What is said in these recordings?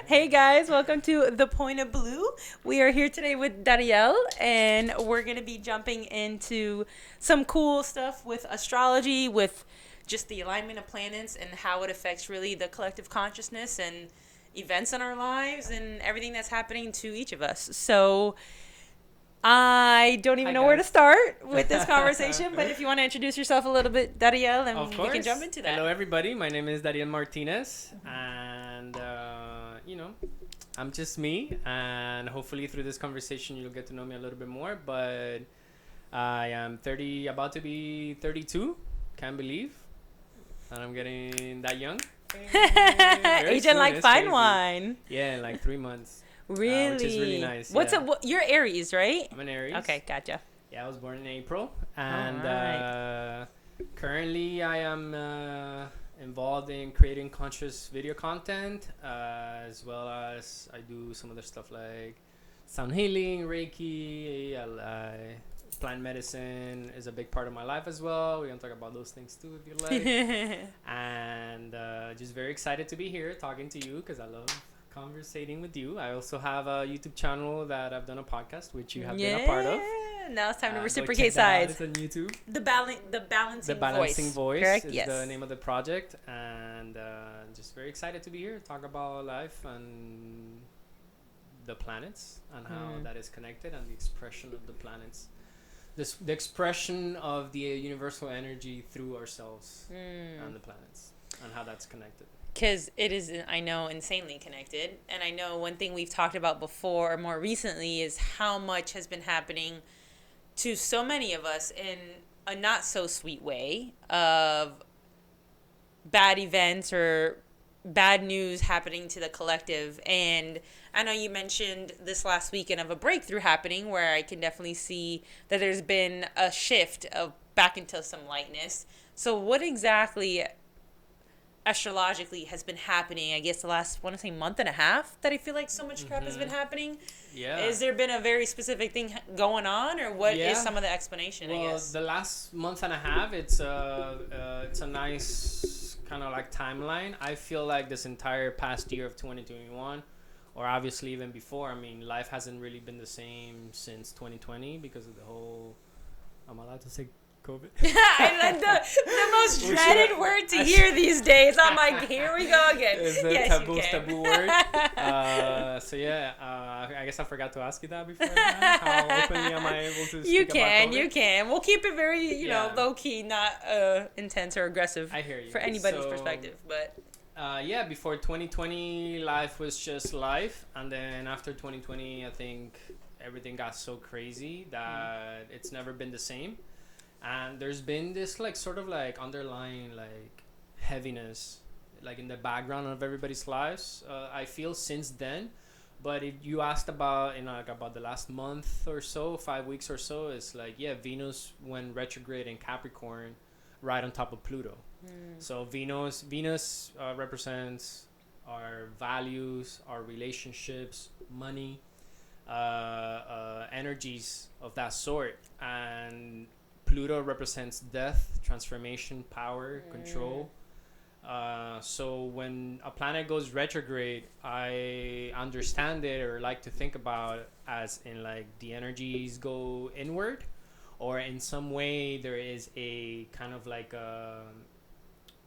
Hey guys, welcome to The Point of Blue. We are here today with Dariel, and we're going to be jumping into some cool stuff with astrology, with just the alignment of planets and how it affects really the collective consciousness and events in our lives and everything that's happening to each of us. So I don't even Hi, know where to guys. start with this conversation, but if you want to introduce yourself a little bit, Dariel, and Of we course. can jump into that. Hello, everybody. My name is Dariel Martinez, and I'm just me. And hopefully, through this conversation, you'll get to know me a little bit more. But I am 30, about to be 32. Can't believe that I'm getting that young. Very Aging soon, like it's fine crazy. wine. Yeah, in like 3 months. Really? Which is really nice. What's yeah. up? You're Aries, right? I'm an Aries. Okay, gotcha. Yeah, I was born in April, and Alright. currently I am involved in creating conscious video content, as well as I do some other stuff like sound healing, Reiki, plant medicine is a big part of my life as well. We're gonna talk about those things too if you like. And just very excited to be here talking to you because I love conversating with you. I also have a YouTube channel that I've done a podcast, which you have been a part of. Now it's time to Go reciprocate check that out. sides. It's on YouTube. The balancing The Balancing Voice Correct? is Yes. the name of the project, and just very excited to be here, talk about life and the planets and how that is connected and the expression of the planets. The expression of the universal energy through ourselves and the planets and how that's connected. Because it is, I know, insanely connected. And I know one thing we've talked about before, or more recently, is how much has been happening to so many of us in a not so sweet way of bad events or bad news happening to the collective. And I know you mentioned this last weekend of a breakthrough happening where I can definitely see that there's been a shift of back into some lightness. So what exactly astrologically has been happening, I guess, the last, want to say, month and a half that I feel like so much crap has been happening? Yeah. Has there been a very specific thing going on, or what is Yeah. some of the explanation, I Well, guess? the last month and a half, it's a nice kind of like timeline. I feel like this entire past year of 2021, or obviously even before, I mean, life hasn't really been the same since 2020 because of the whole, I'm allowed to say COVID? the most We dreaded should- word to hear these days. I'm like, here we go again. It's a Yes, you can. taboo word. I guess I forgot to ask you that before. How openly am I able to speak You about can, COVID? you can. We'll keep it very, Yeah. low key, not intense or aggressive I hear you. for anybody's So, perspective. But before 2020, life was just life, and then after 2020, I think everything got so crazy that it's never been the same. And there's been this like sort of like underlying like heaviness like in the background of everybody's lives, I feel, since then. But if you asked about like about the last month or so, 5 weeks or so, it's like, yeah, Venus went retrograde in Capricorn right on top of Pluto. So Venus represents our values, our relationships, money, energies of that sort, and Pluto represents death, transformation, power, control. So when a planet goes retrograde, I understand it or like to think about it as in like the energies go inward, or in some way there is a kind of like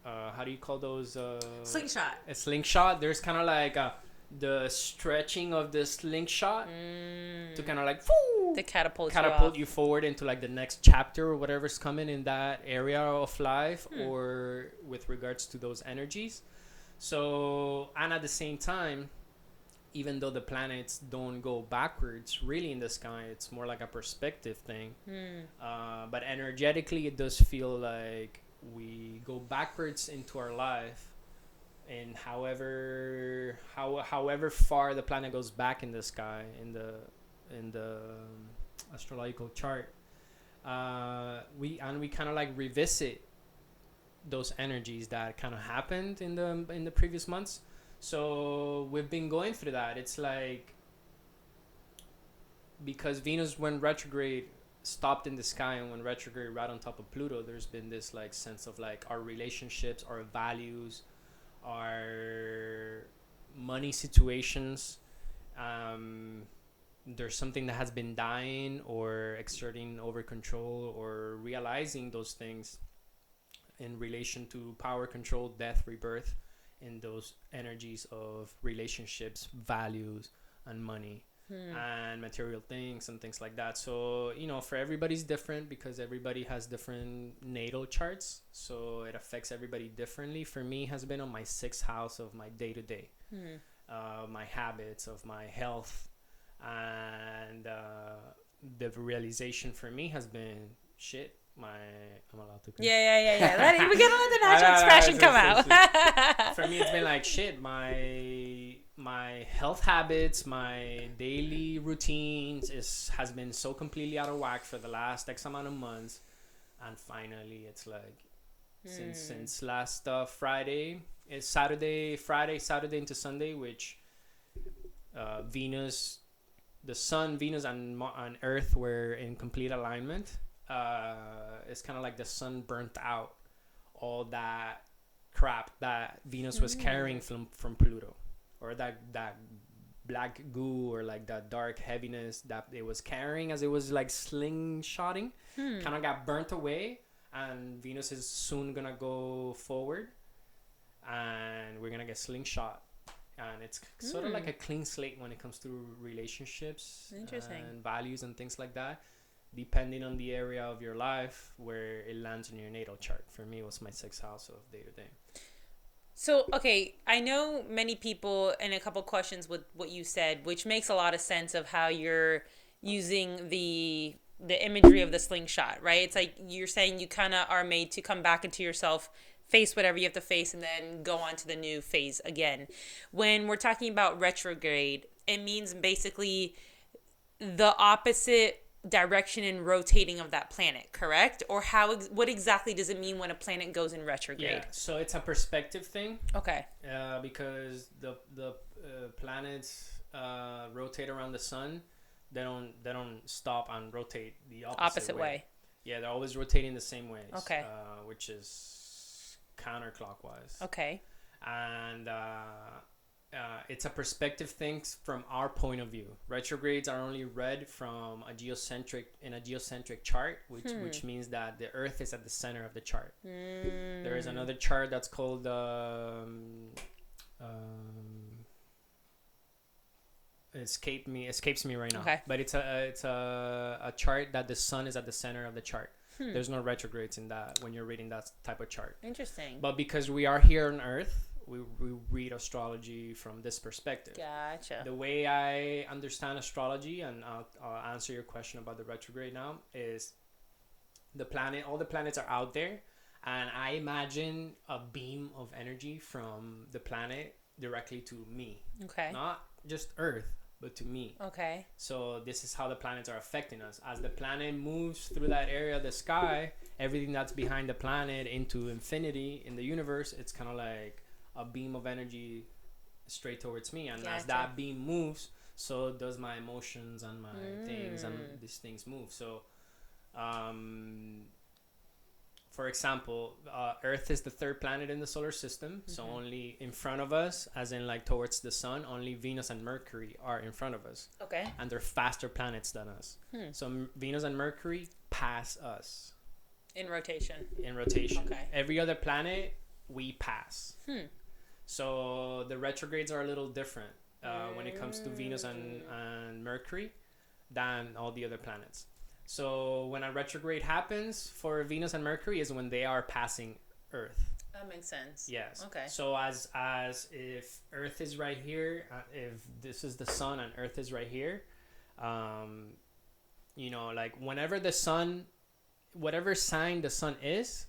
how do you call those? slingshot. A slingshot. There's kind of like the stretching of the slingshot to kind of like To catapult you forward into like the next chapter or whatever's coming in that area of life, or with regards to those energies. So, and at the same time, even though the planets don't go backwards really in the sky, it's more like a perspective thing. But energetically, it does feel like we go backwards into our life, and however far the planet goes back in the sky in the astrological chart, we kind of like revisit those energies that kind of happened in the previous months. So we've been going through that. It's like, because Venus went retrograde, stopped in the sky, and went retrograde right on top of Pluto, there's been this like sense of like our relationships, our values, our money situations, there's something that has been dying or exerting over control or realizing those things in relation to power, control, death, rebirth, in those energies of relationships, values, and money. And material things and things like that. So, for everybody's different because everybody has different natal charts. So it affects everybody differently. For me, has been on my 6th house of my day-to-day, my habits, of my health. And the realization for me has been, I'm allowed to. Yeah. We gotta let the natural expression come out. For me, it's been like my health habits, my daily routines has been so completely out of whack for the last X amount of months, and finally, it's like since last Friday, it's Saturday into Sunday, which Venus, the Sun, Venus, and Earth were in complete alignment. It's kind of like the sun burnt out all that crap that Venus was carrying from Pluto, or that black goo, or like that dark heaviness that it was carrying as it was like slingshotting, kind of got burnt away. And Venus is soon gonna go forward, and we're gonna get slingshot. And it's sort of like a clean slate when it comes to relationships and values and things like that, depending on the area of your life where it lands in your natal chart. For me, it was my 6th house of day-to-day. So, okay, I know many people, and a couple questions with what you said, which makes a lot of sense of how you're using the imagery of the slingshot, right? It's like you're saying you kind of are made to come back into yourself, face whatever you have to face, and then go on to the new phase again. When we're talking about retrograde, it means basically the opposite direction and rotating of that planet, correct? Or what exactly does it mean when a planet goes in retrograde? Yeah, so it's a perspective thing. Okay. Because the planets rotate around the sun, they don't stop and rotate the opposite way. Yeah, they're always rotating the same ways. Okay. Which is counterclockwise. Okay. And it's a perspective thing from our point of view. Retrogrades are only read from a geocentric chart, which means that the Earth is at the center of the chart. There is another chart that's called escapes me right now. Okay. But it's a chart that the sun is at the center of the chart. There's no retrogrades in that when you're reading that type of chart. Interesting. But because we are here on Earth, we read astrology from this perspective. Gotcha. The way I understand astrology, and I'll answer your question about the retrograde now, is all the planets are out there, and I imagine a beam of energy from the planet directly to me. Okay. Not just Earth, but to me. Okay. So this is how the planets are affecting us. As the planet moves through that area of the sky, everything that's behind the planet into infinity in the universe, it's kind of like a beam of energy straight towards me. And as that beam moves, so does my emotions and my things, and these things move. So for example, Earth is the 3rd planet in the solar system. So only in front of us, as in like towards the sun, only Venus and Mercury are in front of us. Okay. And they're faster planets than us. So Venus and Mercury pass us. In rotation. Okay. Every other planet, we pass. So the retrogrades are a little different when it comes to Venus and Mercury than all the other planets. So when a retrograde happens for Venus and Mercury is when they are passing Earth. That makes sense. Yes. Okay. So as if Earth is right here, if this is the sun and Earth is right here, like whenever the sun, whatever sign the sun is,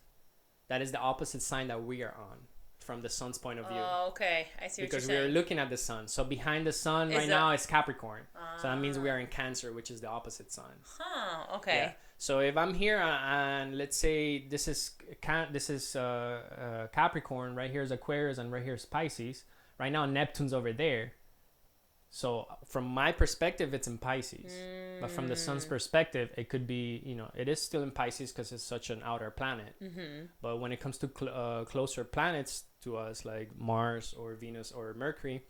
that is the opposite sign that we are on from the sun's point of view. Oh, okay. I see what you're saying. Because we are looking at the sun. So behind the sun right now is Capricorn. So that means we are in Cancer, which is the opposite sign. Huh. Okay. Yeah. So if I'm here and let's say this is Capricorn, right here is Aquarius, and right here is Pisces. Right now Neptune's over there. So from my perspective, it's in Pisces. But from the sun's perspective, it could be, it is still in Pisces because it's such an outer planet. But when it comes to closer planets to us, like Mars or Venus or Mercury,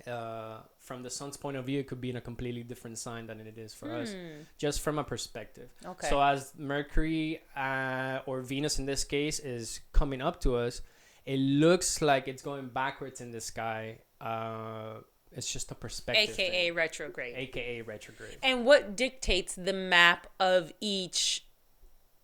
from the sun's point of view, it could be in a completely different sign than it is for us, just from a perspective. Okay. So as Mercury or Venus in this case is coming up to us, it looks like it's going backwards in the sky. It's just a perspective AKA thing. retrograde. AKA retrograde. And what dictates the map of each,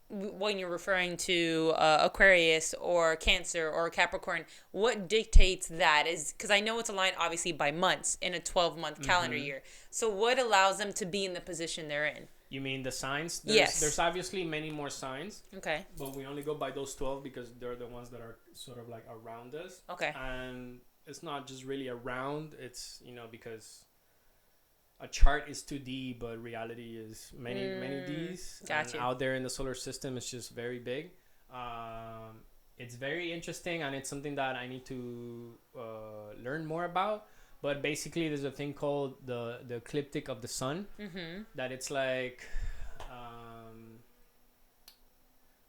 when you're referring to Aquarius or Cancer or Capricorn, what dictates that? Is because I know it's aligned obviously by months in a 12-month calendar year. So what allows them to be in the position they're in? You mean the signs? Yes. There's obviously many more signs. Okay. But we only go by those 12 because they're the ones that are sort of like around us. Okay. And it's not just really around. It's, because a chart is 2D, but reality is many Ds. Gotcha. And out there in the solar system, it's just very big. It's very interesting, and it's something that I need to learn more about. But basically, there's a thing called the ecliptic of the sun. That it's like,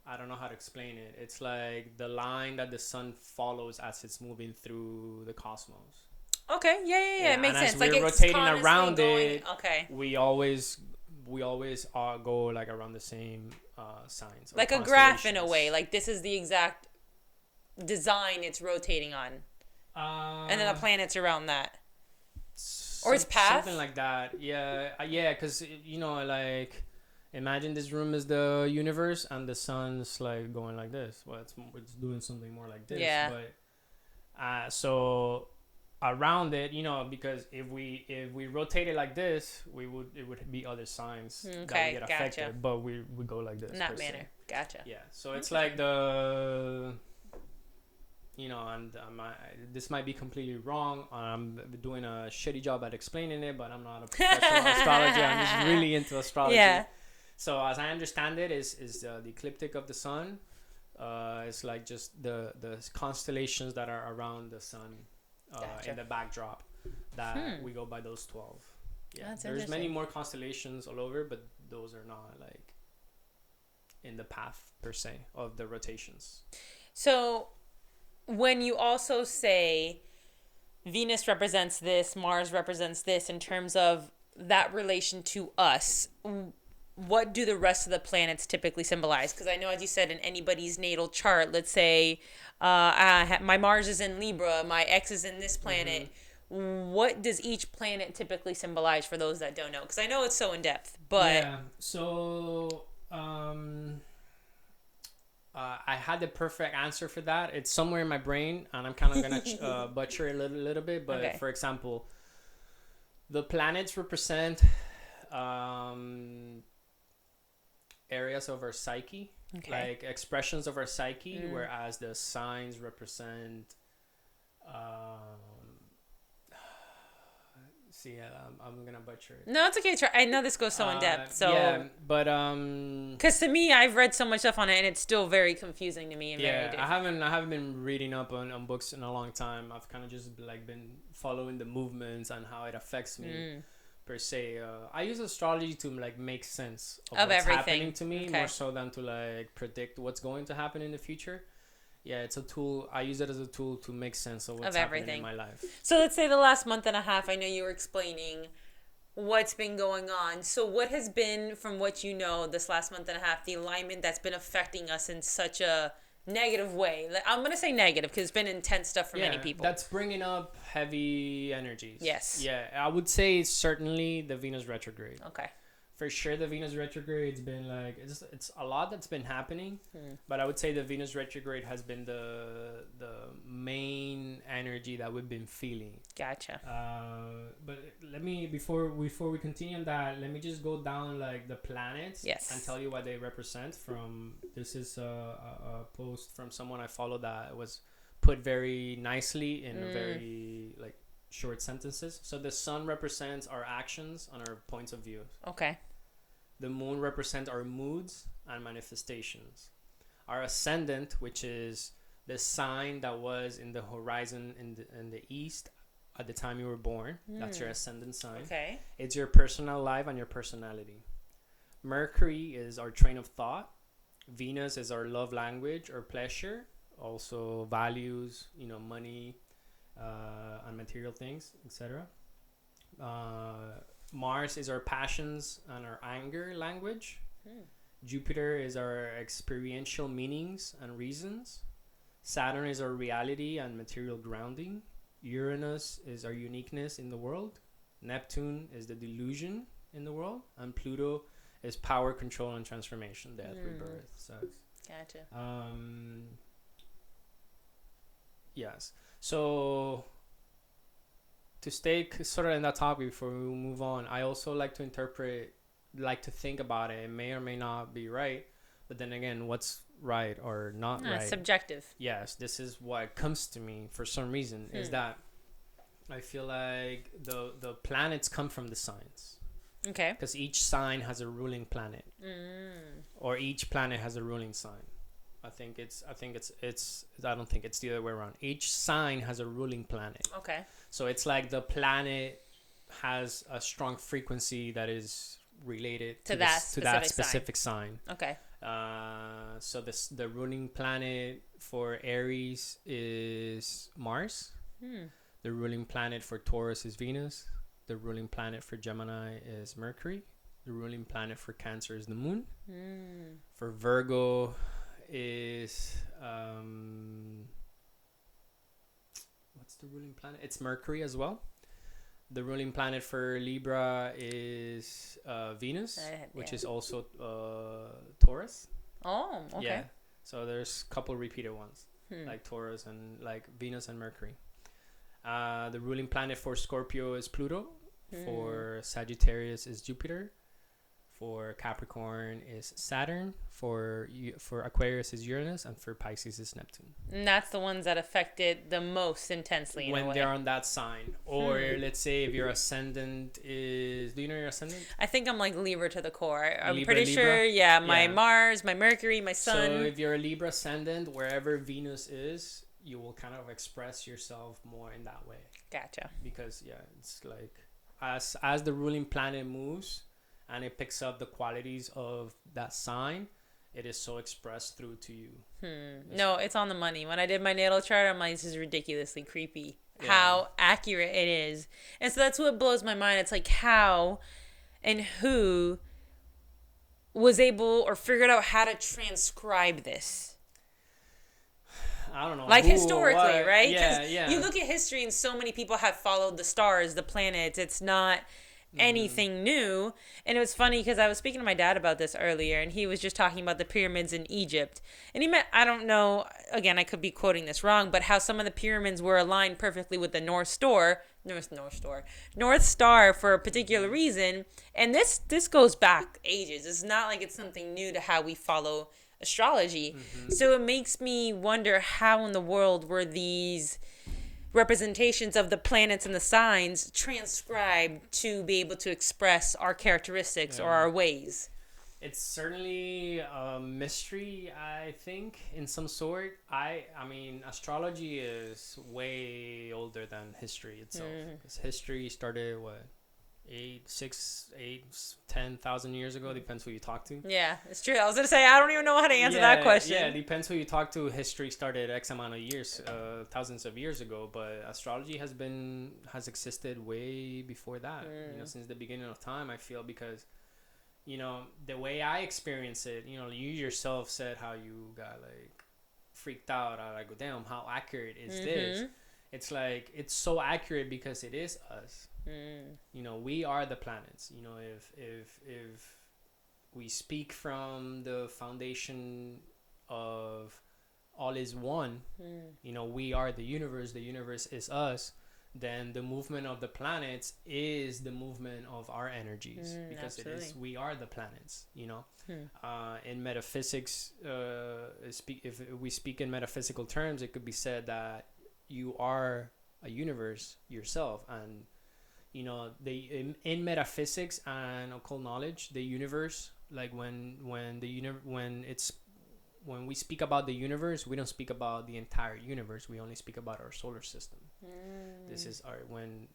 I don't know how to explain it. It's like the line that the sun follows as it's moving through the cosmos. Okay. Yeah. It makes sense. Like it's rotating around going, it. Okay. We always go like around the same signs. Like a graph in a way. Like this is the exact design it's rotating on. And then the planets around that. Or its path? Something like that. Yeah, because, like, imagine this room is the universe and the sun's, like, going like this. Well, it's doing something more like this. Yeah. But, so, around it, because if we rotate it like this, it would be other signs that would get affected. Gotcha. But we go like this. In that manner. Gotcha. Yeah, so it's like the... and this might be completely wrong. I'm doing a shitty job at explaining it, but I'm not a professional astrologer. I'm just really into astrology. Yeah. So as I understand it, is the ecliptic of the sun. It's like just the constellations that are around the sun Gotcha. in the backdrop. That we go by those 12. Yeah, That's there's many interesting. more constellations all over, but those are not like in the path per se of the rotations. So when you also say Venus represents this, Mars represents this in terms of that relation to us, what do the rest of the planets typically symbolize? Because I know, as you said, in anybody's natal chart, let's say my Mars is in Libra, my X is in this planet. What does each planet typically symbolize for those that don't know? Because I know it's so in depth, but yeah. So I had the perfect answer for that. It's somewhere in my brain, and I'm kind of gonna butcher it a little bit. But Okay. For example, the planets represent areas of our psyche, like expressions of our psyche, whereas the signs represent. I'm gonna butcher it. no, it's okay. I know this goes so in depth, so yeah, but because to me, I've read so much stuff on it, and it's still very confusing to me and very different. I haven't been reading up on books in a long time. I've kind of just like been following the movements and how it affects me per se. I use astrology to like make sense of what's everything. happening to me, Okay. more so than to like predict what's going to happen in the future. Yeah, it's a tool. I use it as a tool to make sense of what's happening in my life. So let's say the last month and a half, I know you were explaining what's been going on. So what has been, from what you know, this last month and a half, the alignment that's been affecting us in such a negative way? I'm going to say negative because it's been intense stuff for many people. That's bringing up heavy energies. Yes. Yeah, I would say certainly the Venus retrograde. Okay. For sure, the Venus retrograde's been like it's a lot that's been happening, but I would say the Venus retrograde has been the main energy that we've been feeling. Gotcha. But let me before we continue on that, let me just go down like the planets. Yes. And tell you what they represent. This is a post from someone I follow that was put very nicely in a very like short sentences. So the sun represents our actions and our points of view. Okay. The moon represents our moods and manifestations. Our ascendant, which is the sign that was in the horizon in the east at the time you were born. That's your ascendant sign. Okay. It's your personal life and your personality. Mercury is our train of thought. Venus is our love language or pleasure. Also values, money, and material things, etc. Mars is our passions and our anger language. Jupiter is our experiential meanings and reasons. Saturn is our reality and material grounding. Uranus is our uniqueness in the world. Neptune is the delusion in the world. And Pluto is power, control, and transformation, death, rebirth. So, Gotcha. yes. So, to stay sort of in that topic before we move on, I also like to think about it. It may or may not be right. But then again, what's right or not right? Subjective. Yes, this is what comes to me for some reason, is that I feel like the planets come from the signs. Okay. Because each sign has a ruling planet. Or each planet has a ruling sign. I don't think it's the other way around. Each sign has a ruling planet. Okay. So it's like the planet has a strong frequency that is related to that specific sign. Okay. So the ruling planet for Aries is Mars. The ruling planet for Taurus is Venus. The ruling planet for Gemini is Mercury. The ruling planet for Cancer is the Moon. For Virgo is what's the ruling planet? It's Mercury as well. The ruling planet for Libra is Venus, which is also Taurus. Oh, okay. Yeah. So there's a couple repeated ones, like Taurus and like Venus and Mercury. The ruling planet for Scorpio is Pluto. For Sagittarius is Jupiter. For Capricorn is Saturn. For Aquarius is Uranus, and for Pisces is Neptune. And that's the ones that affected the most intensely when they're on that sign. Or let's say if your ascendant is, do you know your ascendant? I think I'm like Libra to the core. I'm pretty sure. Yeah, my Mars, my Mercury, my Sun. So if you're a Libra ascendant, wherever Venus is, you will kind of express yourself more in that way. Gotcha. Because it's like as the ruling planet moves and it picks up the qualities of that sign, it is so expressed through to you. No, it's on the money. When I did my natal chart, I'm like, this is ridiculously creepy. How accurate it is. And so that's what blows my mind. It's like how and who was able or figured out how to transcribe this. I don't know. Like historically, right? Yeah. You look at history and so many people have followed the stars, the planets. It's not anything new. And it was funny because I was speaking to my dad about this earlier, and he was just talking about the pyramids in Egypt. And he meant, I don't know, again, I could be quoting this wrong, but how some of the pyramids were aligned perfectly with the North Star for a particular reason. And this goes back ages. It's not like it's something new to how we follow astrology. So it makes me wonder how in the world were these representations of the planets and the signs transcribed to be able to express our characteristics or our ways. It's certainly a mystery, I think, in some sort. I mean, astrology is way older than history itself. Because history started, 10,000 years ago, depends who you talk to. Yeah, it's true. I was gonna say I don't even know how to answer that question. Yeah, depends who you talk to. History started X amount of years, thousands of years ago, but astrology has existed way before that. Since the beginning of time, I feel, because the way I experience it, you yourself said how you got like freaked out. I like, damn, how accurate is this? It's like, it's so accurate because it is us. We are the planets. If we speak from the foundation of all is one, we are the universe is us, then the movement of the planets is the movement of our energies, because absolutely. We are the planets. In metaphysics, if we speak in metaphysical terms, it could be said that you are a universe yourself. And in metaphysics and occult knowledge, the universe, like when we speak about the universe, we don't speak about the entire universe. We only speak about our solar system. This is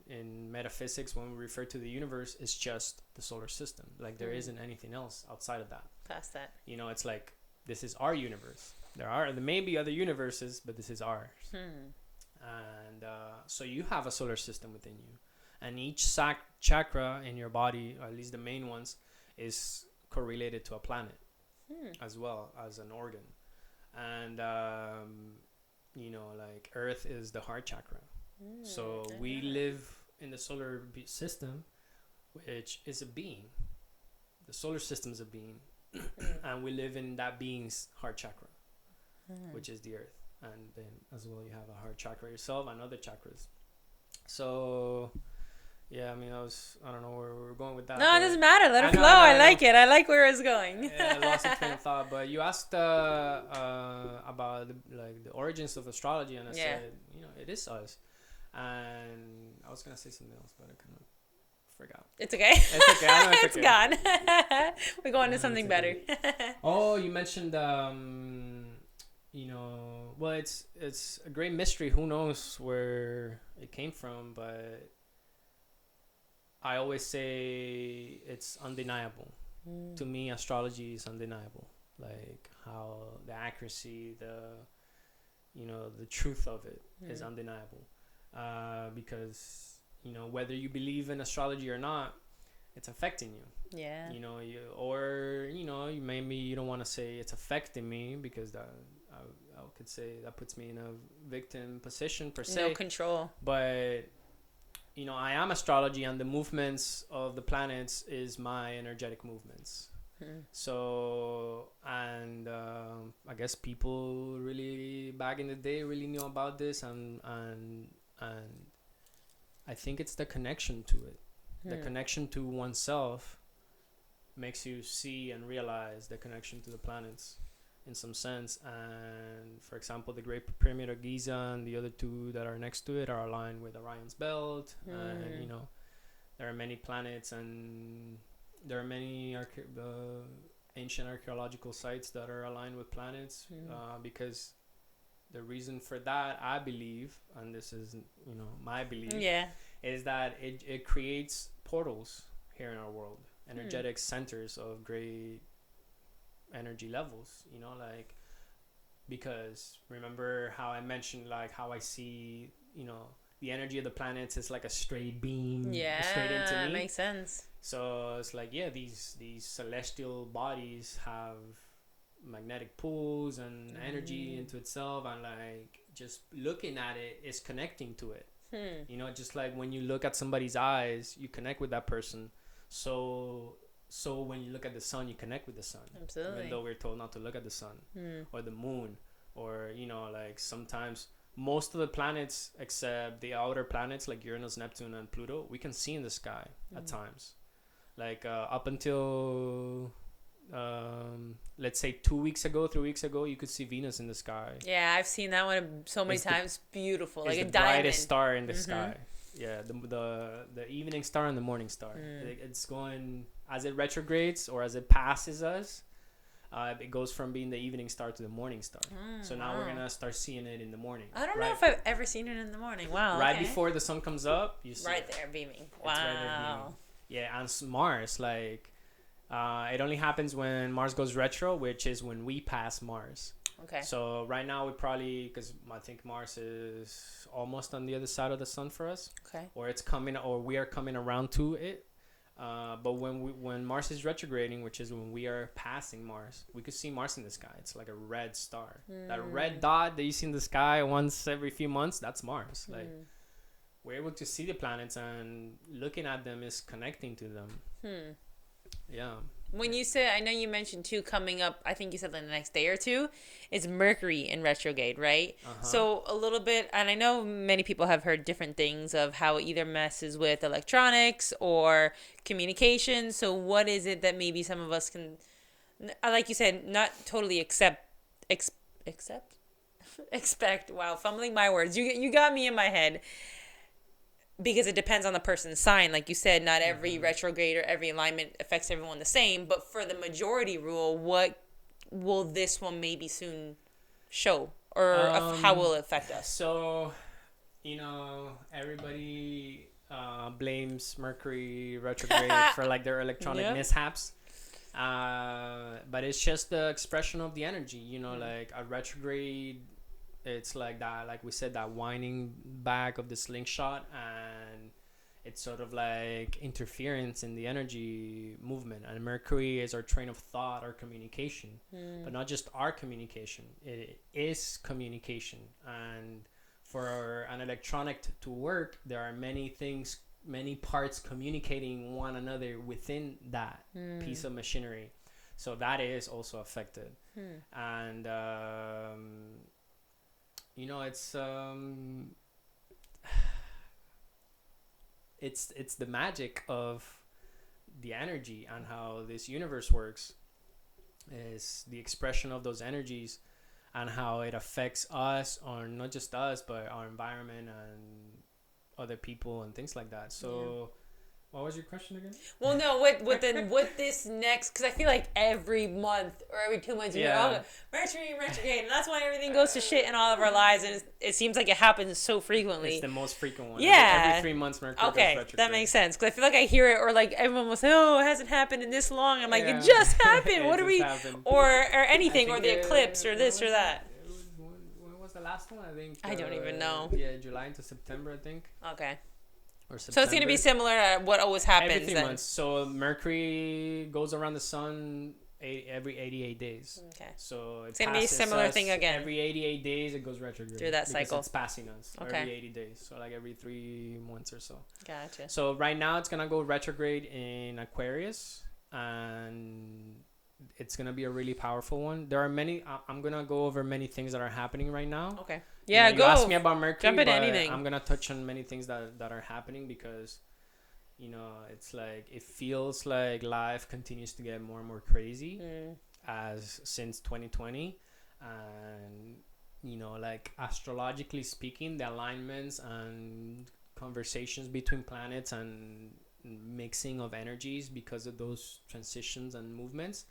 in metaphysics, when we refer to the universe, it's just the solar system. Like there isn't anything else outside of that. Past that. It's like, this is our universe. There may be other universes, but this is ours. And so you have a solar system within you, and each chakra in your body, or at least the main ones, is correlated to a planet as well as an organ. And like Earth is the heart chakra. So we live in the solar system, which is a being. The solar system is a being, and we live in that being's heart chakra, which is the Earth. And then as well, you have a heart chakra yourself and other chakras. So yeah, I mean, I don't know where we're going with that. No, it doesn't matter. Let it flow. I like it. I like where it's going. Yeah, I lost a train of thought. But you asked about the origins of astrology, and I said, it is us. And I was gonna say something else, but I kind of forgot. It's okay. It's okay. I know it's okay. Gone. We're going to something better. Oh, you mentioned well, it's a great mystery. Who knows where it came from, but I always say it's undeniable. To me, astrology is undeniable. Like how the accuracy, the truth of it is undeniable. Because whether you believe in astrology or not, it's affecting you. Yeah. Maybe you don't want to say it's affecting me, because I could say that puts me in a victim position per se. No control. But I am astrology, and the movements of the planets is my energetic movements. So, and I guess people really back in the day really knew about this, and I think it's the connection to it. The connection to oneself makes you see and realize the connection to the planets in some sense. And for example, the Great Pyramid of Giza and the other two that are next to it are aligned with Orion's belt. And there are many planets, and there are many ancient archaeological sites that are aligned with planets, because the reason for that, I believe, and this is my belief, is that it creates portals here in our world, energetic centers of great energy levels, like, because remember how I mentioned like how I see the energy of the planets is like a straight beam straight into me. Makes sense. So it's like, these celestial bodies have magnetic pulls and energy into itself, and like just looking at it is connecting to it. Just like when you look at somebody's eyes, you connect with that person. So when you look at the sun, you connect with the sun. Absolutely. Even though we're told not to look at the sun or the moon, or like sometimes most of the planets except the outer planets like Uranus, Neptune, and Pluto, we can see in the sky at times. Like up until let's say 3 weeks ago, you could see Venus in the sky. Yeah, I've seen that one so many times. Beautiful, like a the diamond. brightest star in the sky. Yeah, the evening star and the morning star. It's going, as it retrogrades or as it passes us, it goes from being the evening star to the morning star. So now we're gonna start seeing it in the morning. I don't know if I've ever seen it in the morning. Wow. Right before the sun comes up, you see right it. there beaming. Wow. Right there beaming. Yeah, and Mars, like it only happens when Mars goes retro, which is when we pass Mars. Okay. So right now we probably, because I think Mars is almost on the other side of the sun for us. Okay. Or it's coming, or we are coming around to it. But when Mars is retrograding, which is when we are passing Mars, we could see Mars in the sky. It's like a red star. That red dot that you see in the sky once every few months, that's Mars. Like we're able to see the planets, and looking at them is connecting to them. Yeah. When you said, I know you mentioned too, coming up, I think you said the next day or two, is Mercury in retrograde, right? So a little bit, and I know many people have heard different things of how it either messes with electronics or communication. So what is it that maybe some of us can, like you said, not totally expect. Wow, fumbling my words. You got me in my head. Because it depends on the person's sign. Like you said, not every retrograde or every alignment affects everyone the same. But for the majority rule, what will this one maybe soon show? Or how will it affect us? So, everybody blames Mercury retrograde for like their electronic mishaps. But it's just the expression of the energy. Like a retrograde It's like that, like we said, that winding back of the slingshot, and it's sort of like interference in the energy movement. And Mercury is our train of thought, our communication, but not just our communication. It is communication. And for an electronic to work, there are many things, many parts communicating one another within that piece of machinery. So that is also affected. And it's the magic of the energy and how this universe works, is the expression of those energies and how it affects us, or not just us, but our environment and other people and things like that. So what was your question again? Well, no, what this next, because I feel like every month or every 2 months you hear, oh, Mercury retrograde, and that's why everything goes to shit in all of our lives, and it seems like it happens so frequently. It's the most frequent one. Yeah. Every 3 months Mercury goes retrograde. That makes sense, because I feel like I hear it, or like everyone will say, oh, it hasn't happened in this long. I'm like, it just happened. What are we, or anything, or the eclipse, or this or that. When was the last one? I think. I don't even know. Yeah, July into September, I think. Okay. So it's going to be similar to what always happens. Every 3 months. So Mercury goes around the sun every 88 days. Okay. So it's going to be a similar thing again. Every 88 days it goes retrograde. Through that cycle. It's passing us every 80 days. So like every 3 months or so. Gotcha. So right now it's going to go retrograde in Aquarius, and it's going to be a really powerful one. There are many, I'm going to go over many things that are happening right now. Okay. Yeah, you asked me about Mercury, jump into but anything. I'm going to touch on many things that are happening, because, it's like, it feels like life continues to get more and more crazy as since 2020. And, like astrologically speaking, the alignments and conversations between planets and mixing of energies because of those transitions and movements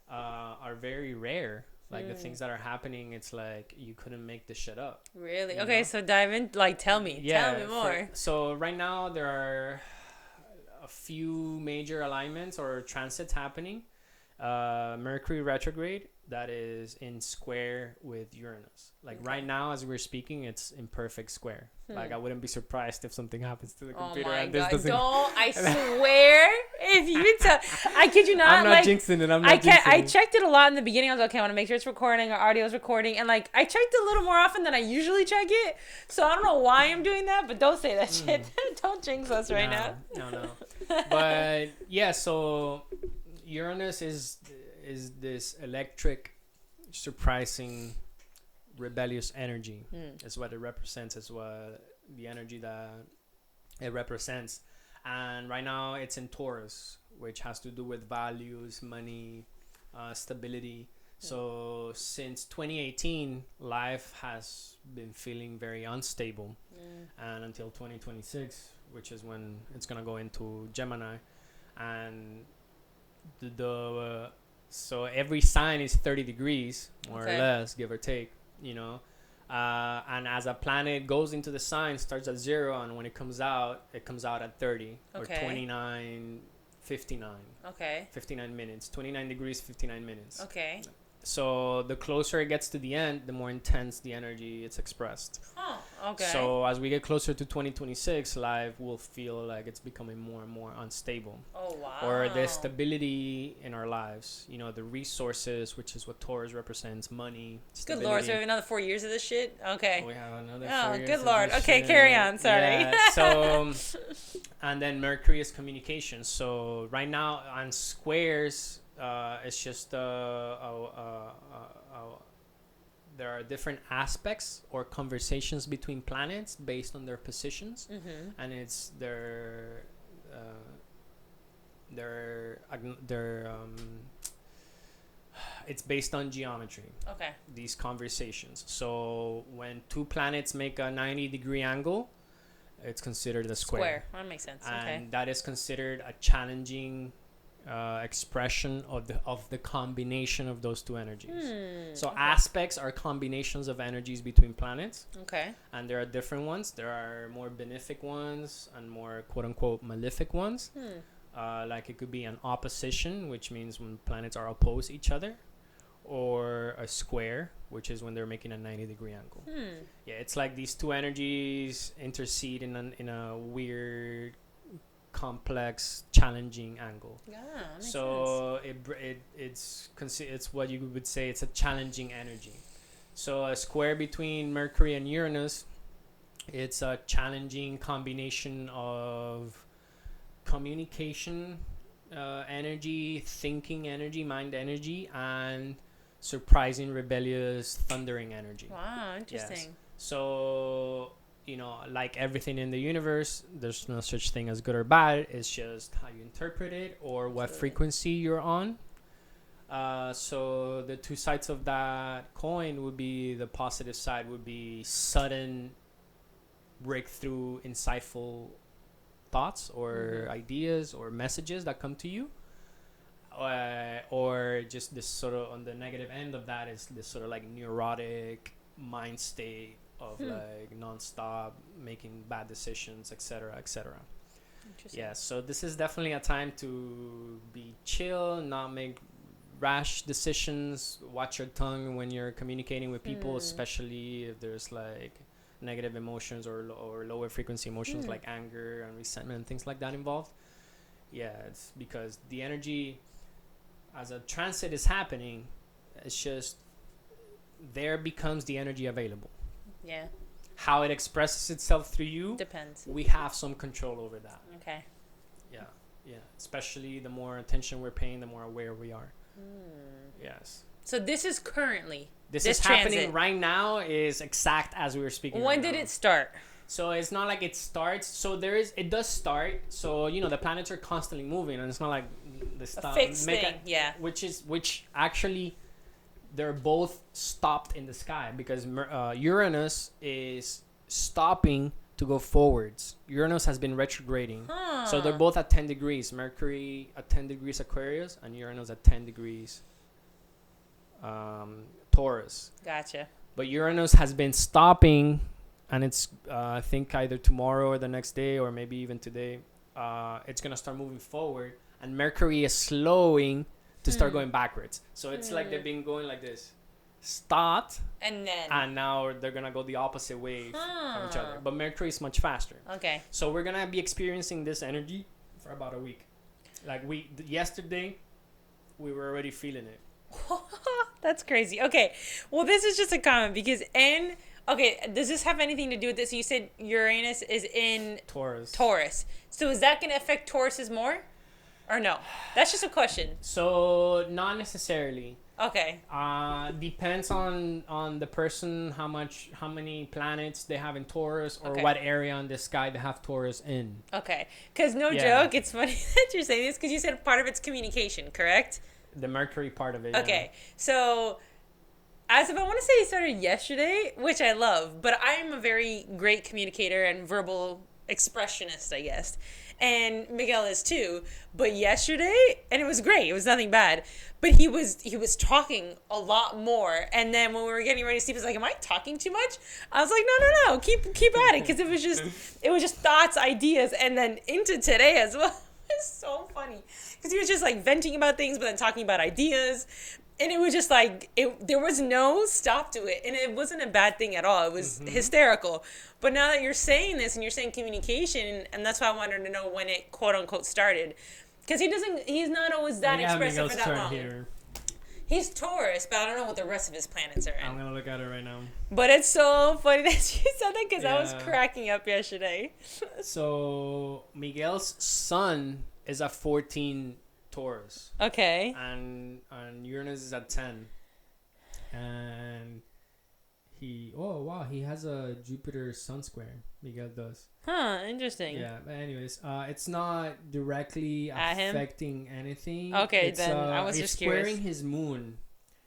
are very rare. Like the things that are happening, it's like you couldn't make this shit up. Really? Okay, so dive in. Like, tell me. Tell me more. So right now there are a few major alignments or transits happening. Mercury retrograde, that is in square with Uranus. Like right now as we're speaking, it's in perfect square. Like I wouldn't be surprised if something happens to the computer. Oh my and this God, doesn't... don't. I swear, if you tell, I kid you not. I'm not like, jinxing it. I checked it a lot in the beginning. I was like, okay, I want to make sure it's recording, our audio is recording. And like, I checked a little more often than I usually check it. So I don't know why I'm doing that, but don't say that shit. Don't jinx us right now. No. But yeah, so Uranus is this electric, surprising, rebellious energy. Is what it represents, is what the energy that it represents. And right now it's in Taurus, which has to do with values, money, stability. So since 2018, life has been feeling very unstable. And until 2026, which is when it's going to go into Gemini. And so every sign is 30 degrees, more or less, give or take, and as a planet goes into the sign, starts at 0, and when it comes out at 30 or 29, 59. 59 minutes, 29 degrees, 59 minutes. So the closer it gets to the end, the more intense the energy is expressed. Oh, okay. So as we get closer to 2026, life will feel like it's becoming more and more unstable. Oh, wow. Or the stability in our lives, the resources, which is what Taurus represents, money, stability. Good Lord, so we have another 4 years of this shit? Okay. We have another 4 years. Oh, good of Lord. this Okay, shit. carry on. Sorry. Yeah, so, and then Mercury is communication. So right now on squares, it's just there are different aspects or conversations between planets based on their positions, and it's it's based on geometry. Okay. These conversations. So when two planets make a 90-degree angle, it's considered a square. That makes sense. And that is considered a challenging expression of the combination of those two energies. So aspects are combinations of energies between planets. Okay. And there are different ones. There are more benefic ones and more quote-unquote malefic ones. Like it could be an opposition, which means when planets are opposed each other. or a square, which is when they're making a 90-degree angle. Yeah, it's like these two energies intercede in a weird, complex, challenging angle. Yeah, that makes So it's what you would say it's a challenging energy. So a square between Mercury and Uranus, it's a challenging combination of communication energy, thinking energy, mind energy, and surprising, rebellious, thundering energy. Wow, interesting. Yes. So, like everything in the universe, there's no such thing as good or bad. It's just how you interpret it or what frequency you're on. So the two sides of that coin would be, the positive side would be sudden breakthrough, insightful thoughts or ideas or messages that come to you. Or just this sort of, on the negative end of that, is this sort of like neurotic mind state of like nonstop making bad decisions, etc., etc. Yeah, so this is definitely a time to be chill, not make rash decisions, watch your tongue when you're communicating with people, especially if there's like negative emotions or lower frequency emotions like anger and resentment and things like that involved. Yeah, it's because the energy, as a transit is happening, it's just there becomes the energy available. Yeah. How it expresses itself through you depends. We have some control over that. Okay. Yeah. Especially the more attention we're paying, the more aware we are. Yes. So this is currently this is transit happening right now, is exact as we were speaking. When did it start? So it's not like it starts. So it does start. So the planets are constantly moving, and it's not like the stuff fixed thing. Yeah. Which actually, they're both stopped in the sky because Uranus is stopping to go forwards. Uranus has been retrograding. So they're both at 10 degrees. Mercury at 10 degrees Aquarius and Uranus at 10 degrees Taurus. Gotcha. But Uranus has been stopping, and it's I think either tomorrow or the next day, or maybe even today, it's going to start moving forward. And Mercury is slowing to start going backwards. So it's like they've been going like this. Stopped. And now they're going to go the opposite way from each other. But Mercury is much faster. Okay. So we're going to be experiencing this energy for about a week. Like yesterday, we were already feeling it. That's crazy. Okay. Well, this is just a comment because okay, does this have anything to do with this? You said Uranus is in Taurus. So is that going to affect Tauruses more? Or no? That's just a question. So not necessarily. Okay. Depends on the person, how many planets they have in Taurus, or what area on the sky they have Taurus in. Okay. Because joke, it's funny that you're saying this because you said part of it's communication, correct? The Mercury part of it. Okay. Yeah. So as if I want to say it started yesterday, which I love, but I am a very great communicator and verbal expressionist, I guess. And Miguel is too. But yesterday, and it was great. It was nothing bad. But he was talking a lot more. And then when we were getting ready to sleep, he was like, "Am I talking too much?" I was like, "No. Keep at it," because it was just thoughts, ideas, and then into today as well. It's so funny because he was just like venting about things, but then talking about ideas. And it was just like, there was no stop to it. And it wasn't a bad thing at all. It was hysterical. But now that you're saying this and you're saying communication, and that's why I wanted to know when it quote unquote started. Because he's not always that expressive for that long. Here. He's Taurus, but I don't know what the rest of his planets are in. I'm going to look at it right now. But it's so funny that you said that because I was cracking up yesterday. So Miguel's sun is at 14 Taurus. Okay. And Uranus is at 10. And he has a Jupiter sun square. Miguel does. Huh, interesting. Yeah, but anyways, it's not directly affecting anything. Okay, then I was just curious.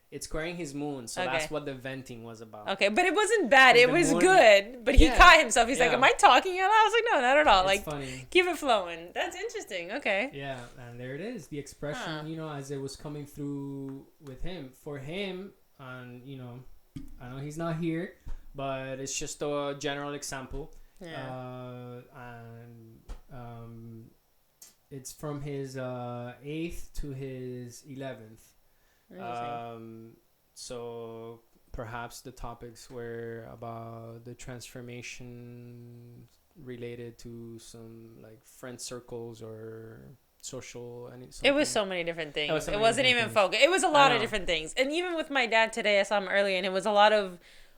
It's squaring his moon, so that's what the venting was about. Okay, but it wasn't bad. It was good. But he caught himself. He's like, "Am I talking out loud?" I was like, "No, not at all." It's funny. Keep it flowing. That's interesting. Okay. Yeah, and there it is. The expression, as it was coming through with him. For him, and I know he's not here, but it's just a general example. Yeah. It's from his 8th to his 11th. So perhaps the topics were about the transformation related to some like friend circles or social and It was so many different things. So It many wasn't different even things. focused. It was a I lot of know. different things. And even with my dad today, I saw him earlier, and it was a lot of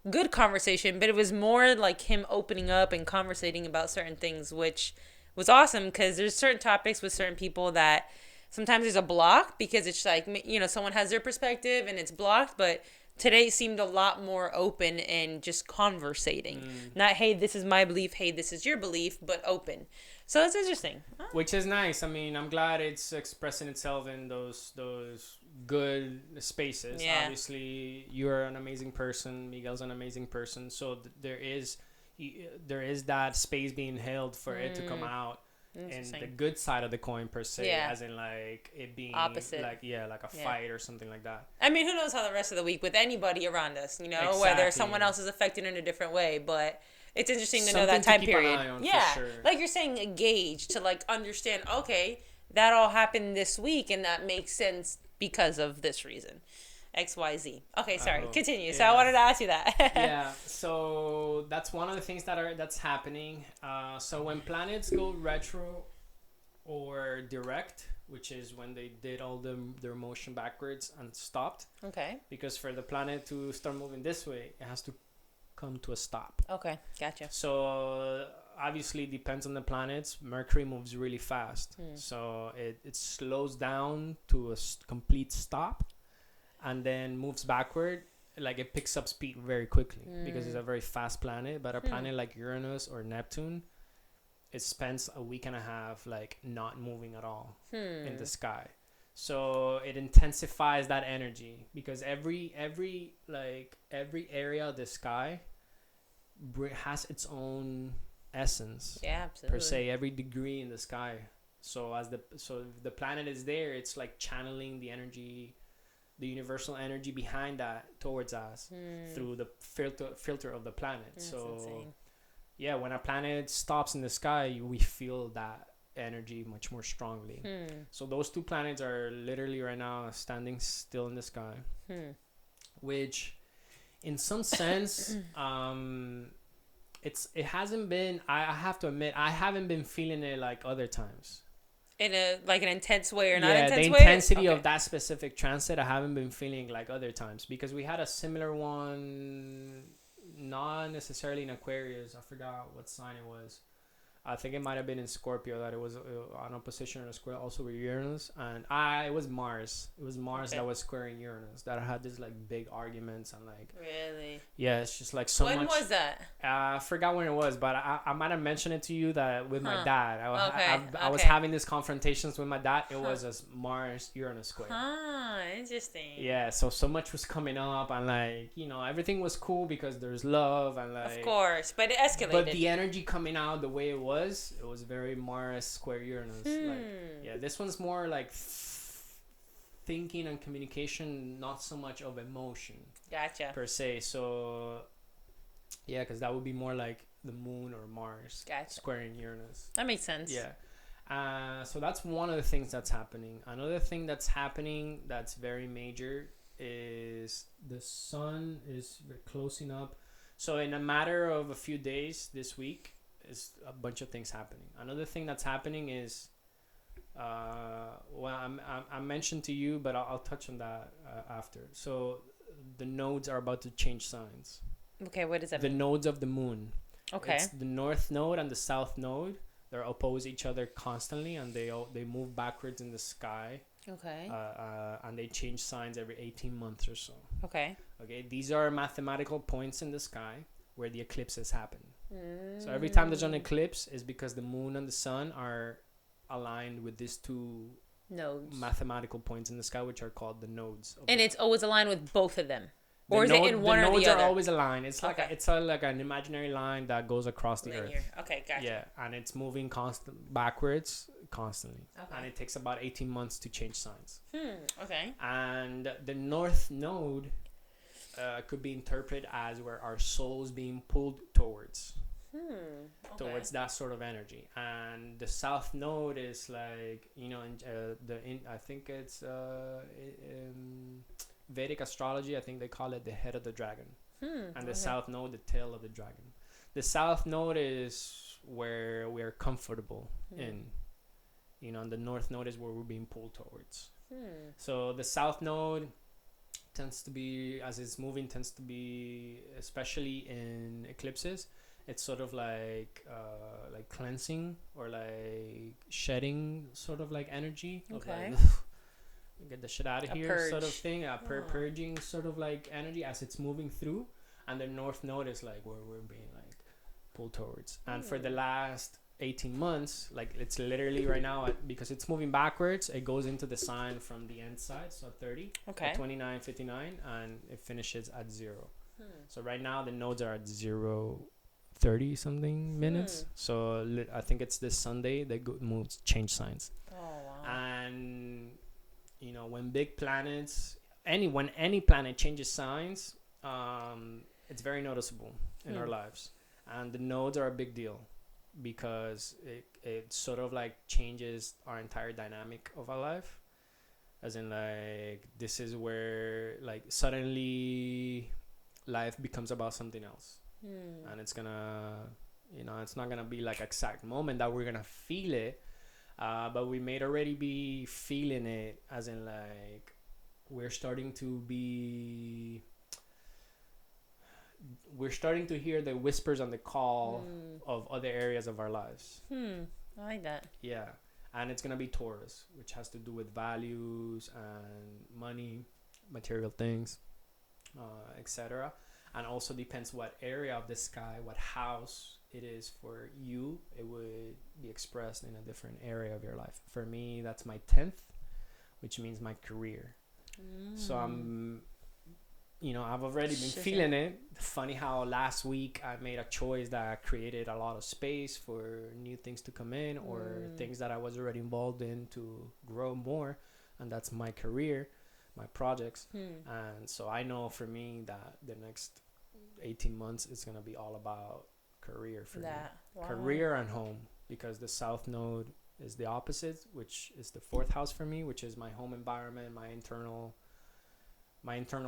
good conversation, but it was more like him opening up and conversating about certain things, which was awesome because there's certain topics with certain people that sometimes there's a block because it's like, someone has their perspective and it's blocked, but today seemed a lot more open and just conversating. Not, hey, this is my belief, hey, this is your belief, but open. So that's interesting. Which is nice. I mean, I'm glad it's expressing itself in those good spaces. Yeah. Obviously, you're an amazing person. Miguel's an amazing person. So there is that space being held for it to come out. And the good side of the coin per se, Yeah. as in like it being Opposite. like like a fight or something like that. I mean, who knows how the rest of the week with anybody around us, Exactly. whether someone else is affected in a different way, but it's interesting to know Something that time to keep an period. eye on, Yeah, for sure. like you're saying, a gauge to like understand. Okay, that all happened this week, and that makes sense because of this reason, X, Y, Z. Okay, sorry, continue. So I wanted to ask you that. Yeah, so that's one of the things that's happening. So when planets go retro or direct, which is when they did all their motion backwards and stopped, Okay. because for the planet to start moving this way, it has to come to a stop. Okay, gotcha. So obviously it depends on the planets. Mercury moves really fast, so it slows down to a complete stop, and then moves backward. Like it picks up speed very quickly because it's a very fast planet. But a planet like Uranus or Neptune, it spends a week and a half like not moving at all in the sky. So it intensifies that energy because every area of the sky has its own essence. Yeah, absolutely. Per se, every degree in the sky. So if the planet is there, it's like channeling the energy, the universal energy behind that towards us through the filter of the planet. That's so insane. Yeah, when a planet stops in the sky, we feel that energy much more strongly. So those two planets are literally right now standing still in the sky, which in some sense it hasn't been, I have to admit, I haven't been feeling it like other times. In a like an intense way or not Yeah, intense the way? intensity Okay. of that specific transit I haven't been feeling like other times, because we had a similar one, not necessarily in Aquarius. I forgot what sign it was. I think it might have been in Scorpio, that it was on opposition or square also with Uranus, and it was Mars. It was Mars that was squaring Uranus, that had this like big arguments and like. Really? Yeah, it's just like so when much. When was that? I forgot when it was, but I might have mentioned it to you that with my dad, I was Okay. having these confrontations with my dad. It was a Mars Uranus square. Interesting. Yeah, so much was coming up, and like everything was cool because there's love and like. Of course, but it escalated. But the energy coming out the way it was very Mars square Uranus. Like, yeah, this one's more like thinking and communication, not so much of emotion. Gotcha. Per se. So yeah, because that would be more like the moon or Mars squaring Uranus. That makes sense. Yeah. So that's one of the things that's happening. Another thing that's happening that's very major is the sun is closing up. So in a matter of a few days this week, is a bunch of things happening. Another thing that's happening is, I mentioned to you, but I'll touch on that after. So the nodes are about to change signs. Okay, what does that mean? The nodes of the moon. Okay. It's the north node and the south node. They're oppose each other constantly, and they move backwards in the sky. Okay. And they change signs every 18 months or so. Okay. Okay. These are mathematical points in the sky where the eclipses happen. So every time there's an eclipse is because the moon and the sun are aligned with these two nodes, mathematical points in the sky, which are called the nodes. And it's always aligned with both of them, or is it in one or the other? The nodes are always aligned. It's like like an imaginary line that goes across the earth. Okay, gotcha. Yeah, and it's moving backwards constantly, and it takes about 18 months to change signs. Okay. And the north node could be interpreted as where our soul's being pulled towards. Towards that sort of energy. And the south node is like I think it's Vedic astrology, I think they call it the head of the dragon, and the Okay. south node the tail of the dragon. The south node is where we're comfortable in, and the north node is where we're being pulled towards. So the south node tends to be, as it's moving, tends to be, especially in eclipses, it's sort of like cleansing or like shedding, sort of like energy of Okay. like get the shit out of A here sort of purge. thing, Oh. purging sort of like energy as it's moving through. And the north node is like where we're being like pulled towards. And for the last 18 months, like it's literally right now, because it's moving backwards, it goes into the sign from the end side, so 30 Okay. 29:59, and it finishes at 0. So right now the nodes are at 0:30 something minutes. So I think it's this Sunday they moves change signs. Oh wow. And when big planets, when any planet changes signs, it's very noticeable in our lives. And the nodes are a big deal because it sort of like changes our entire dynamic of our life, as in like this is where like suddenly life becomes about something else. And it's gonna it's not gonna be like exact moment that we're gonna feel it, but we may already be feeling it, as in like we're starting to hear the whispers on the call of other areas of our lives. I like that. Yeah. And it's gonna be Taurus, which has to do with values and money, material things, etc. And also depends what area of the sky, what house it is for you. It would be expressed in a different area of your life. For me, that's my 10th, which means my career. So I've already been feeling it. Funny how last week I made a choice that created a lot of space for new things to come in, or things that I was already involved in to grow more. And that's my career, my projects. And so I know for me that the next 18 months is going to be all about career for me. Wow. Career and home, because the south node is the opposite, which is the 4th house for me, which is my home environment, my internal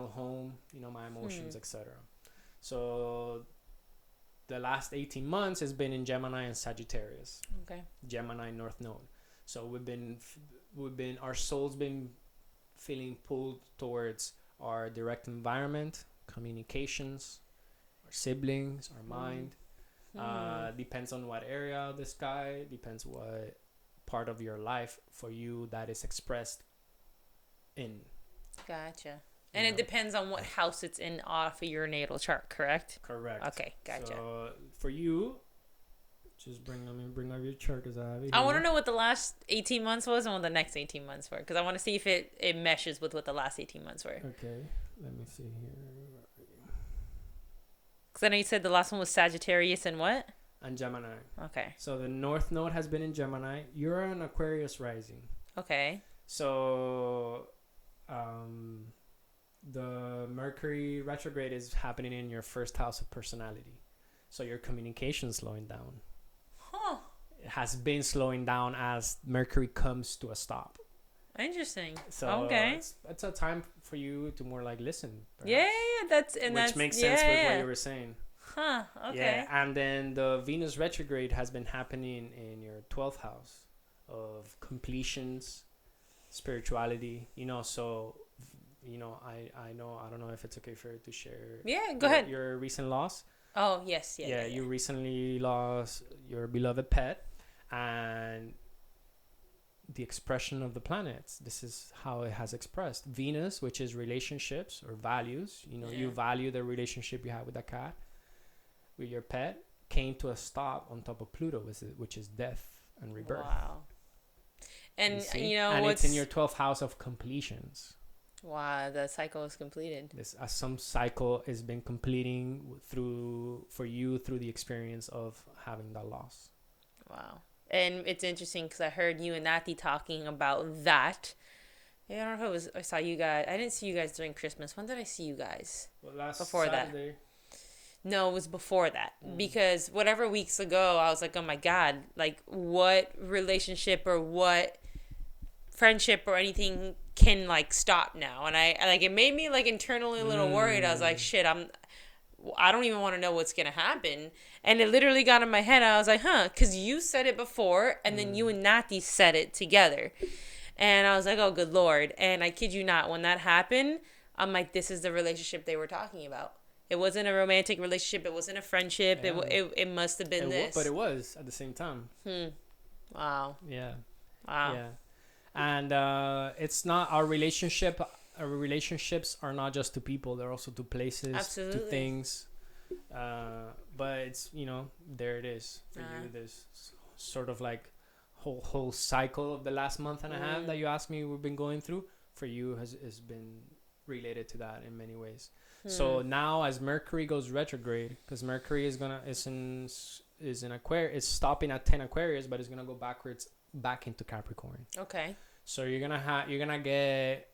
home, my emotions, etc. So the last 18 months has been in Gemini and Sagittarius. Okay. Gemini north node. So our soul's been feeling pulled towards our direct environment, communications, our siblings, our mind. Depends on what area of the sky, depends what part of your life for you that is expressed in. Gotcha. And it depends on what house it's in off of your natal chart, correct? Correct. Okay, gotcha. So for you, just bring up your chart, because I have it I here. want to know what the last 18 months was and what the next 18 months were, because I want to see if it meshes with what the last 18 months were. Okay, let me see here. Because I know you said the last one was Sagittarius and what? And Gemini. Okay. So the north node has been in Gemini. You're an Aquarius rising. Okay. So the Mercury retrograde is happening in your 1st house of personality. So your communication slowing down. Huh. It has been slowing down as Mercury comes to a stop. Interesting. So okay. it's a time for you to more like listen. Perhaps, Yeah, which makes sense with what you were saying. Huh. Okay. Yeah, and then the Venus retrograde has been happening in your 12th house of completions, spirituality. So I don't know if it's okay for you to share. Yeah, go ahead. Your recent loss. Oh yes, yeah. You recently lost your beloved pet, and the expression of the planets. This is how it has expressed. Venus, which is relationships or values. You value the relationship you have with the cat, with your pet, came to a stop on top of Pluto, which is death and rebirth. Wow. And and it's in your 12th house of completions. Wow, the cycle is completed. Some cycle has been completing for you through the experience of having that loss. Wow. And it's interesting because I heard you and Nati talking about that. Yeah, I don't know if I saw you guys. I didn't see you guys during Christmas. When did I see you guys? Well, last Before Saturday. That. No, it was before that. Because whatever weeks ago, I was like, oh my God, like what relationship or what friendship or anything can like stop now. And I like, it made me like internally a little worried. I was like, shit, I don't even want to know what's gonna happen. And it literally got in my head. I was like, huh, because you said it before, and then you and Nati said it together. And I was like, oh, good Lord. And I kid you not, when that happened, I'm like, this is the relationship they were talking about. It wasn't a romantic relationship. It wasn't a friendship. Yeah. It must have been this. But it was at the same time. Wow. Yeah. Wow. Yeah. And it's not our relationship. Our relationships are not just to people. They're also to places, Absolutely. to things. But it's, there it is for you. This sort of like whole cycle of the last month and a half that you asked me we've been going through. For you has been related to that in many ways. So now as Mercury goes retrograde, because Mercury is in Aquarius, it's stopping at 10 Aquarius, but it's gonna go back into Capricorn. Okay. So you're gonna get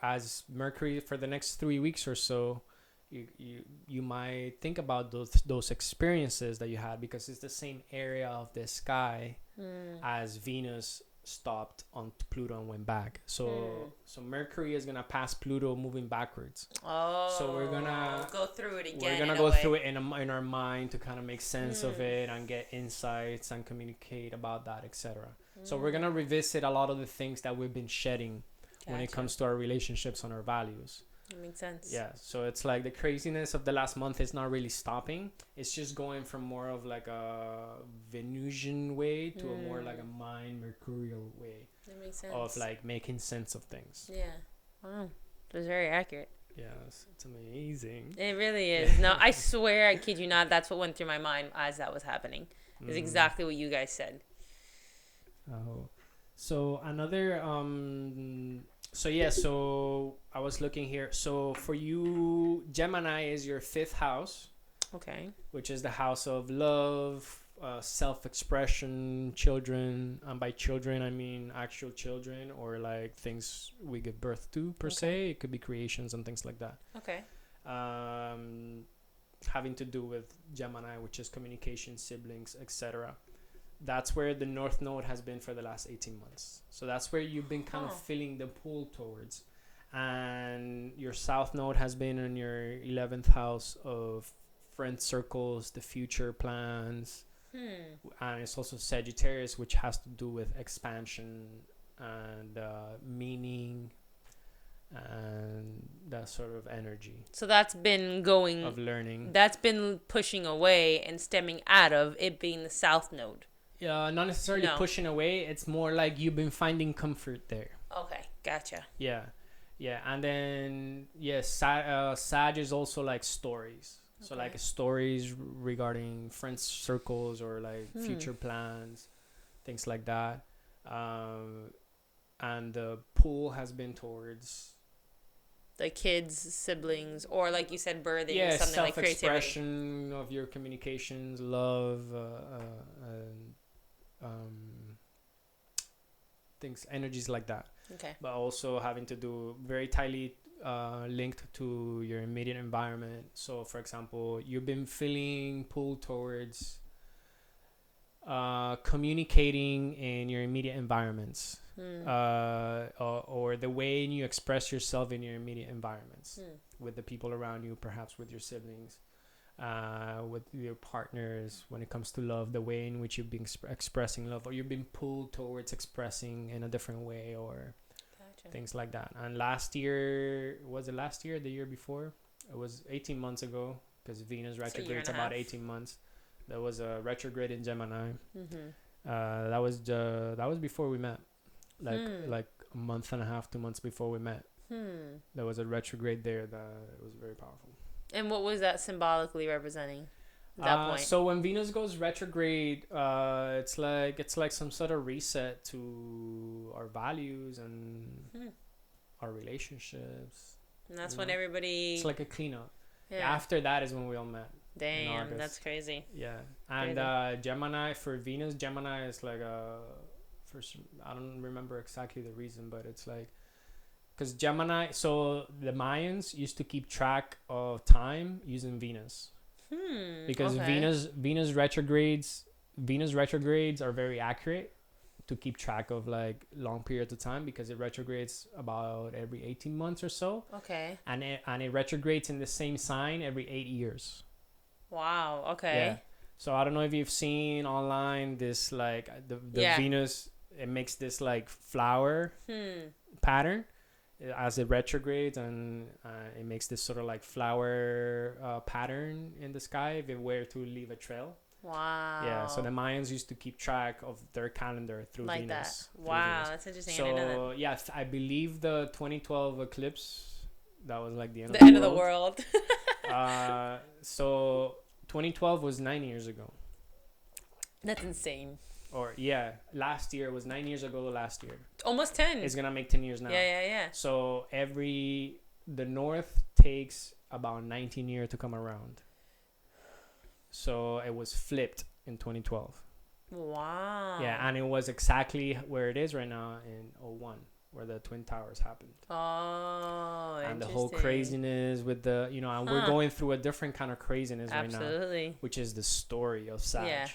as Mercury for the next 3 weeks or so. You might think about those experiences that you had, because it's the same area of the sky as Venus stopped on Pluto and went back. So Mercury is gonna pass Pluto moving backwards. Oh. So we're gonna go through it again. We're gonna go through it in our mind to kind of make sense of it and get insights and communicate about that, etc. So we're gonna revisit a lot of the things that we've been shedding when it comes to our relationships and our values. That makes sense. Yeah, so it's like the craziness of the last month is not really stopping. It's just going from more of like a Venusian way to a more like a mind mercurial way. That makes sense. Of like making sense of things. Yeah. Wow. It was very accurate. Yes, it's amazing. It really is. No, I swear, I kid you not, that's what went through my mind as that was happening. Is exactly what you guys said. Oh. So another so I was looking here. So for you, Gemini is your 5th house. Okay. Which is the house of love, self-expression, children. And by children, I mean actual children, or like things we give birth to per se. It could be creations and things like that. Okay. Having to do with Gemini, which is communication, siblings, etc. That's where the North Node has been for the last 18 months. So that's where you've been kind of feeling the pull towards. And your South Node has been in your 11th house of friend circles, the future plans. And it's also Sagittarius, which has to do with expansion and meaning and that sort of energy. So that's been going... Of learning. That's been pushing away and stemming out of it being the South Node. Not necessarily pushing away. It's more like you've been finding comfort there. Okay, gotcha. Yeah. And then Sag is also like stories. Okay. So like stories regarding friends circles or like future plans, things like that. And the pull has been towards the kids, siblings, or like you said, birthing, something like creativity. Self-expression of your communications, love, things, energies like that. Okay. But also having to do very tightly linked to your immediate environment. So, for example, you've been feeling pulled towards communicating in your immediate environments, or the way you express yourself in your immediate environments with the people around you, perhaps with your siblings. With your partners, when it comes to love, the way in which you've been expressing love, or you've been pulled towards expressing in a different way, or things like that. And last year, was it last year, the year before? It was 18 months ago, because Venus retrogrades about 18 months. There was a retrograde in Gemini. That was before we met, like a month and a half, 2 months before we met. There was a retrograde there that was very powerful. And what was that symbolically representing at that point? So when Venus goes retrograde, it's like some sort of reset to our values and our relationships. And that's when everybody... It's like a cleanup. Yeah. After that is when we all met. Damn, that's crazy. Yeah. And Gemini, for Venus, Gemini is like I don't remember exactly the reason, but it's like... Because Gemini, so the Mayans used to keep track of time using Venus. Because Venus retrogrades are very accurate to keep track of like long periods of time because it retrogrades about every 18 months or so. Okay. And it retrogrades in the same sign every 8 years. Wow. Okay. Yeah. So I don't know if you've seen online this like the Venus, it makes this like flower pattern as it retrogrades, and it makes this sort of like flower pattern in the sky if it were to leave a trail. Wow. Yeah, so the Mayans used to keep track of their calendar through like Venus. That. Wow, Venus. That's interesting. So I didn't know that. yeah, I believe the 2012 eclipse, that was like the end of the world. So 2012 was 9 years ago. That's insane. Or yeah, last year was 9 years ago. Last year, almost 10. It's gonna make 10 years now. Yeah. So the North takes about 19 years to come around. So it was flipped in 2012. Wow. Yeah, and it was exactly where it is right now in 01, where the Twin Towers happened. Oh, and the whole craziness with the, and we're going through a different kind of craziness right now. Absolutely. Which is the story of Sag. Yeah.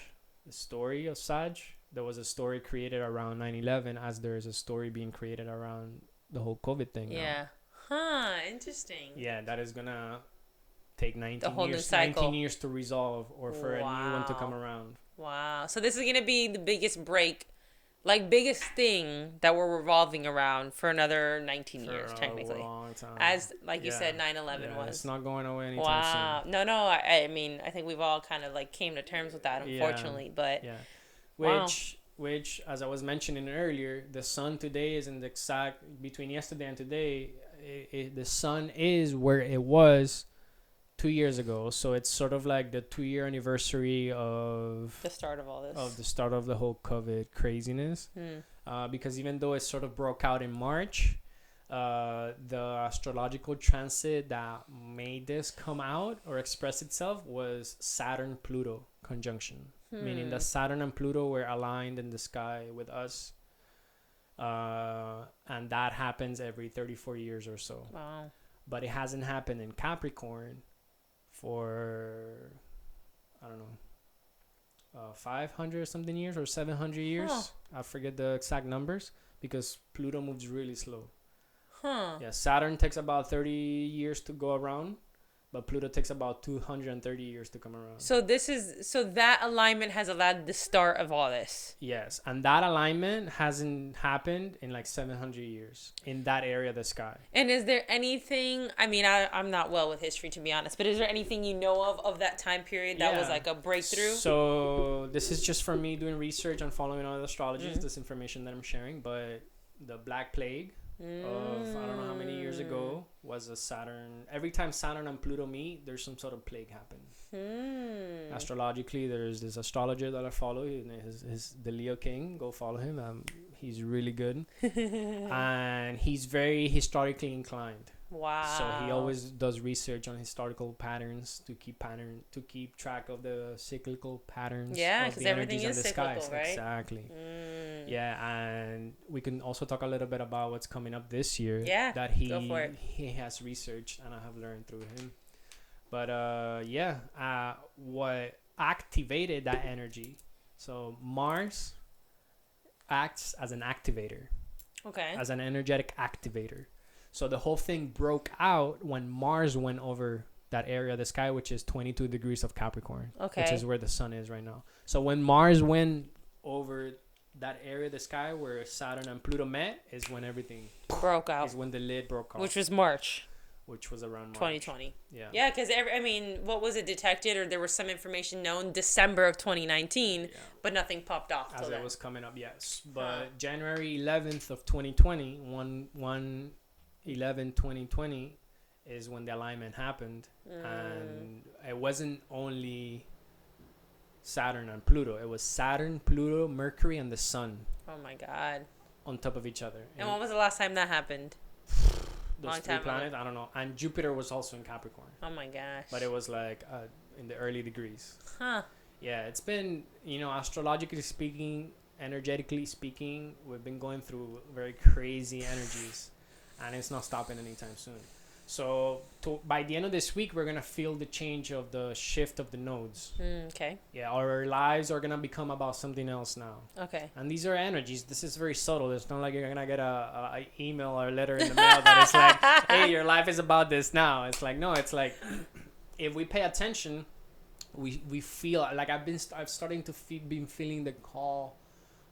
The story of Sag. There was a story created around 9/11, as there is a story being created around the whole COVID thing. Yeah. Huh. Interesting. Yeah, that is gonna take 19 the whole years. New cycle. 19 years to resolve, or for a new one to come around. Wow. So this is gonna be the biggest break, like biggest thing that we're revolving around for another 19 years, technically. A long time. As like you said, 9/11 was. It's not going away anytime soon. No. I mean, I think we've all kind of like came to terms with that, unfortunately. But which, as I was mentioning earlier, the sun today is in the exact between yesterday and today. The sun is where it was 2 years ago, so it's sort of like the 2-year anniversary of the start of all this, of the start of the whole COVID craziness. Because even though it sort of broke out in March, the astrological transit that made this come out or express itself was Saturn-Pluto conjunction, meaning that Saturn and Pluto were aligned in the sky with us, and that happens every 34 years or so. Wow. But it hasn't happened in Capricorn for, I don't know, 500 something years or 700 years. I forget the exact numbers because Pluto moves really slow. Yeah, Saturn takes about 30 years to go around, but Pluto takes about 230 years to come around. So that alignment has allowed the start of all this. Yes, and that alignment hasn't happened in like 700 years in that area of the sky. And is there anything, I mean, I'm not well with history, to be honest, but is there anything you know of that time period that was like a breakthrough? So this is just from me doing research and following other astrologers, this information that I'm sharing, but the Black Plague of I don't know how many years ago was a Saturn. Every time Saturn and Pluto meet, there's some sort of plague happen. Astrologically, there's this astrologer that I follow. His the Leo King. Go follow him. He's really good, and he's very historically inclined. Wow. So he always does research on historical patterns to keep track of the cyclical patterns. Yeah, because everything is cyclical, right? Exactly. Yeah, and we can also talk a little bit about what's coming up this year. Yeah, that he has researched and I have learned through him. But what activated that energy? So Mars acts as an activator. Okay. As an energetic activator. So the whole thing broke out when Mars went over that area of the sky, which is 22 degrees of Capricorn. Okay. Which is where the sun is right now. So when Mars went over that area of the sky where Saturn and Pluto met is when everything broke out. Is when the lid broke off. Which was March. Which was around March. 2020. Yeah. Yeah, because, what was it detected, or there was some information known December of 2019, but nothing popped off as till it was coming up, yes. But January 11th of 2020, 1/11/2020 is when the alignment happened. And it wasn't only Saturn and Pluto. It was Saturn, Pluto, Mercury, and the Sun. Oh, my God. On top of each other. And when was the last time that happened? Those three planets, I don't know. And Jupiter was also in Capricorn. Oh my gosh. But it was like in the early degrees. Yeah, it's been, astrologically speaking, energetically speaking, we've been going through very crazy energies. And it's not stopping anytime soon. So by the end of this week, we're gonna feel the change of the shift of the nodes. Okay. Yeah, our lives are gonna become about something else now. Okay. And these are energies. This is very subtle. It's not like you're gonna get a email or a letter in the mail that is like, "Hey, your life is about this now." It's like, no. It's like, if we pay attention, we feel like I'm starting to been feeling the call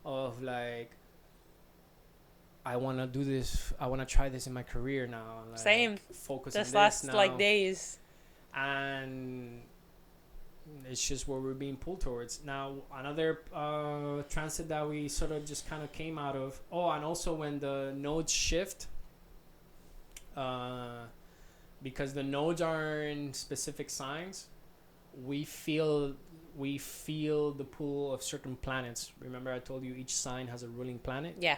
of like, I want to do this. I want to try this in my career now. Like, Same. Focus This on last this now. like days. And it's just where we're being pulled towards. Now, another transit that we sort of just kind of came out of. Oh, and also when the nodes shift, because the nodes are in specific signs, we feel the pull of certain planets. Remember, I told you each sign has a ruling planet. Yeah.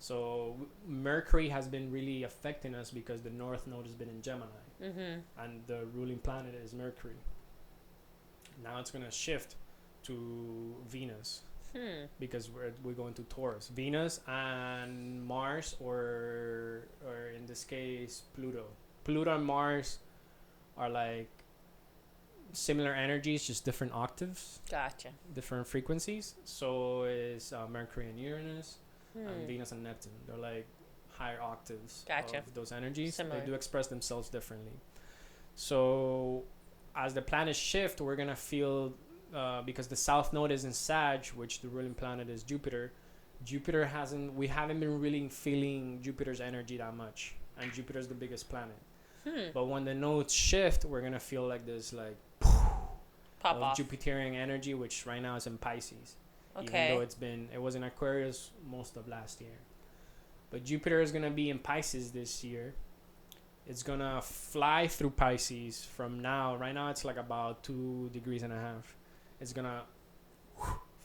So Mercury has been really affecting us because the North Node has been in Gemini, and the ruling planet is Mercury. Now it's gonna shift to Venus, because we're going to Taurus. Venus and Mars, or in this case Pluto. Pluto and Mars are like similar energies, just different octaves, Gotcha. different frequencies. So is Mercury and Uranus. And Venus and Neptune. They're like higher octaves of those energies. Similar. They do express themselves differently. So as the planets shift, we're gonna feel because the South Node is in Sag, which the ruling planet is Jupiter. We haven't been really feeling Jupiter's energy that much, and Jupiter's the biggest planet. But when the nodes shift, we're gonna feel like this like pop of off Jupiterian energy, which right now is in Pisces. Okay. Even though it was in Aquarius most of last year. But Jupiter is going to be in Pisces this year. It's going to fly through Pisces from now. Right now it's like about 2.5 degrees. It's going to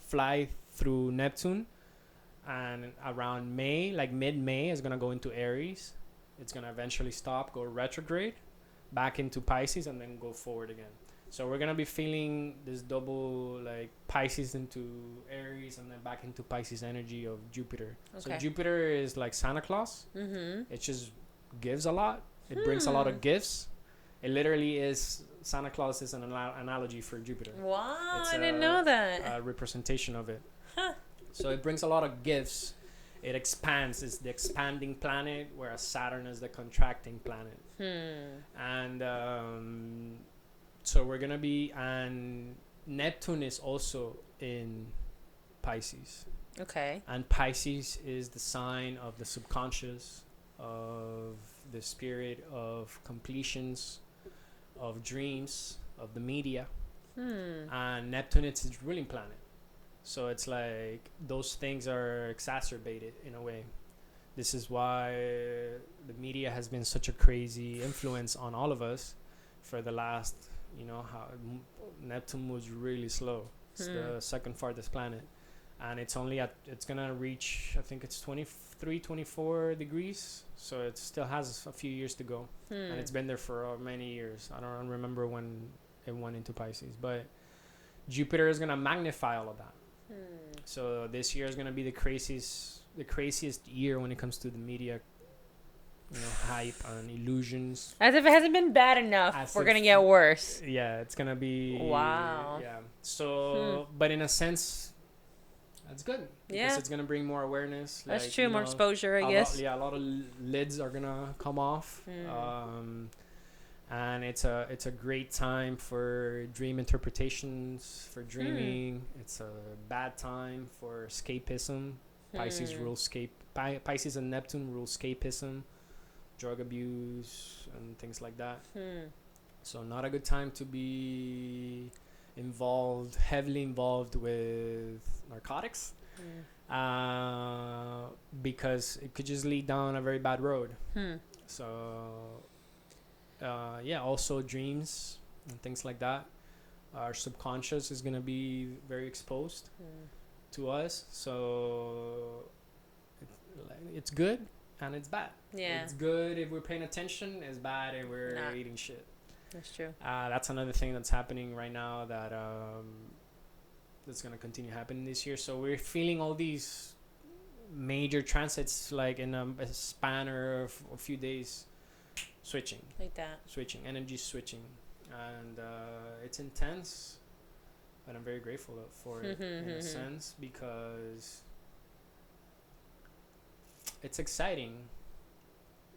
fly through Neptune. And around May, like mid-May, it's going to go into Aries. It's going to eventually stop, go retrograde, back into Pisces, and then go forward again. So we're going to be feeling this double, like Pisces into Aries and then back into Pisces energy of Jupiter. Okay. So Jupiter is like Santa Claus. It just gives a lot. It brings a lot of gifts. It literally is, Santa Claus is an analogy for Jupiter. Wow, I didn't know that. A representation of it. So it brings a lot of gifts. It expands. It's the expanding planet, whereas Saturn is the contracting planet. And so we're gonna be, and Neptune is also in Pisces. Okay. And Pisces is the sign of the subconscious, of the spirit of completions, of dreams, of the media. And Neptune is its ruling planet. So it's like those things are exacerbated in a way. This is why the media has been such a crazy influence on all of us for the last, how Neptune moves really slow. It's the second farthest planet, and it's gonna reach, I think it's 23, 24 degrees, so it still has a few years to go. And it's been there for many years. I don't remember when it went into Pisces, but Jupiter is gonna magnify all of that. So this year is gonna be the craziest year when it comes to the media, hype and illusions. As if it hasn't been bad enough, we're gonna get worse. Yeah, it's gonna be. Wow. Yeah. So, but in a sense, that's good. Because it's gonna bring more awareness. That's true. More exposure, I guess. A lot of lids are gonna come off. And it's a great time for dream interpretations, for dreaming. It's a bad time for escapism. Pisces rules Pisces and Neptune rule escapism, drug abuse, and things like that. So not a good time to be heavily involved with narcotics, because it could just lead down a very bad road. So also dreams and things like that. Our subconscious is going to be very exposed to us. So it's good and it's bad. Yeah. It's good if we're paying attention. It's bad if we're eating shit. That's true. That's another thing that's happening right now that's going to continue happening this year. So we're feeling all these major transits like in a span of a few days. like that. Energy switching, and it's intense, but I'm very grateful for it in a sense, because it's exciting.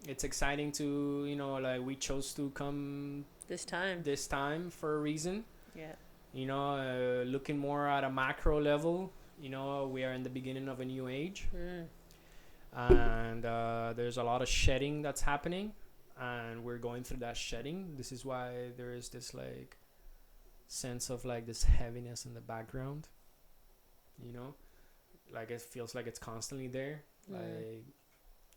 It's exciting to, like, we chose to come This time for a reason. Yeah. Looking more at a macro level, we are in the beginning of a new age. And there's a lot of shedding that's happening, and we're going through that shedding. This is why there is this, like, sense of, like, this heaviness in the background, like it feels like it's constantly there. Like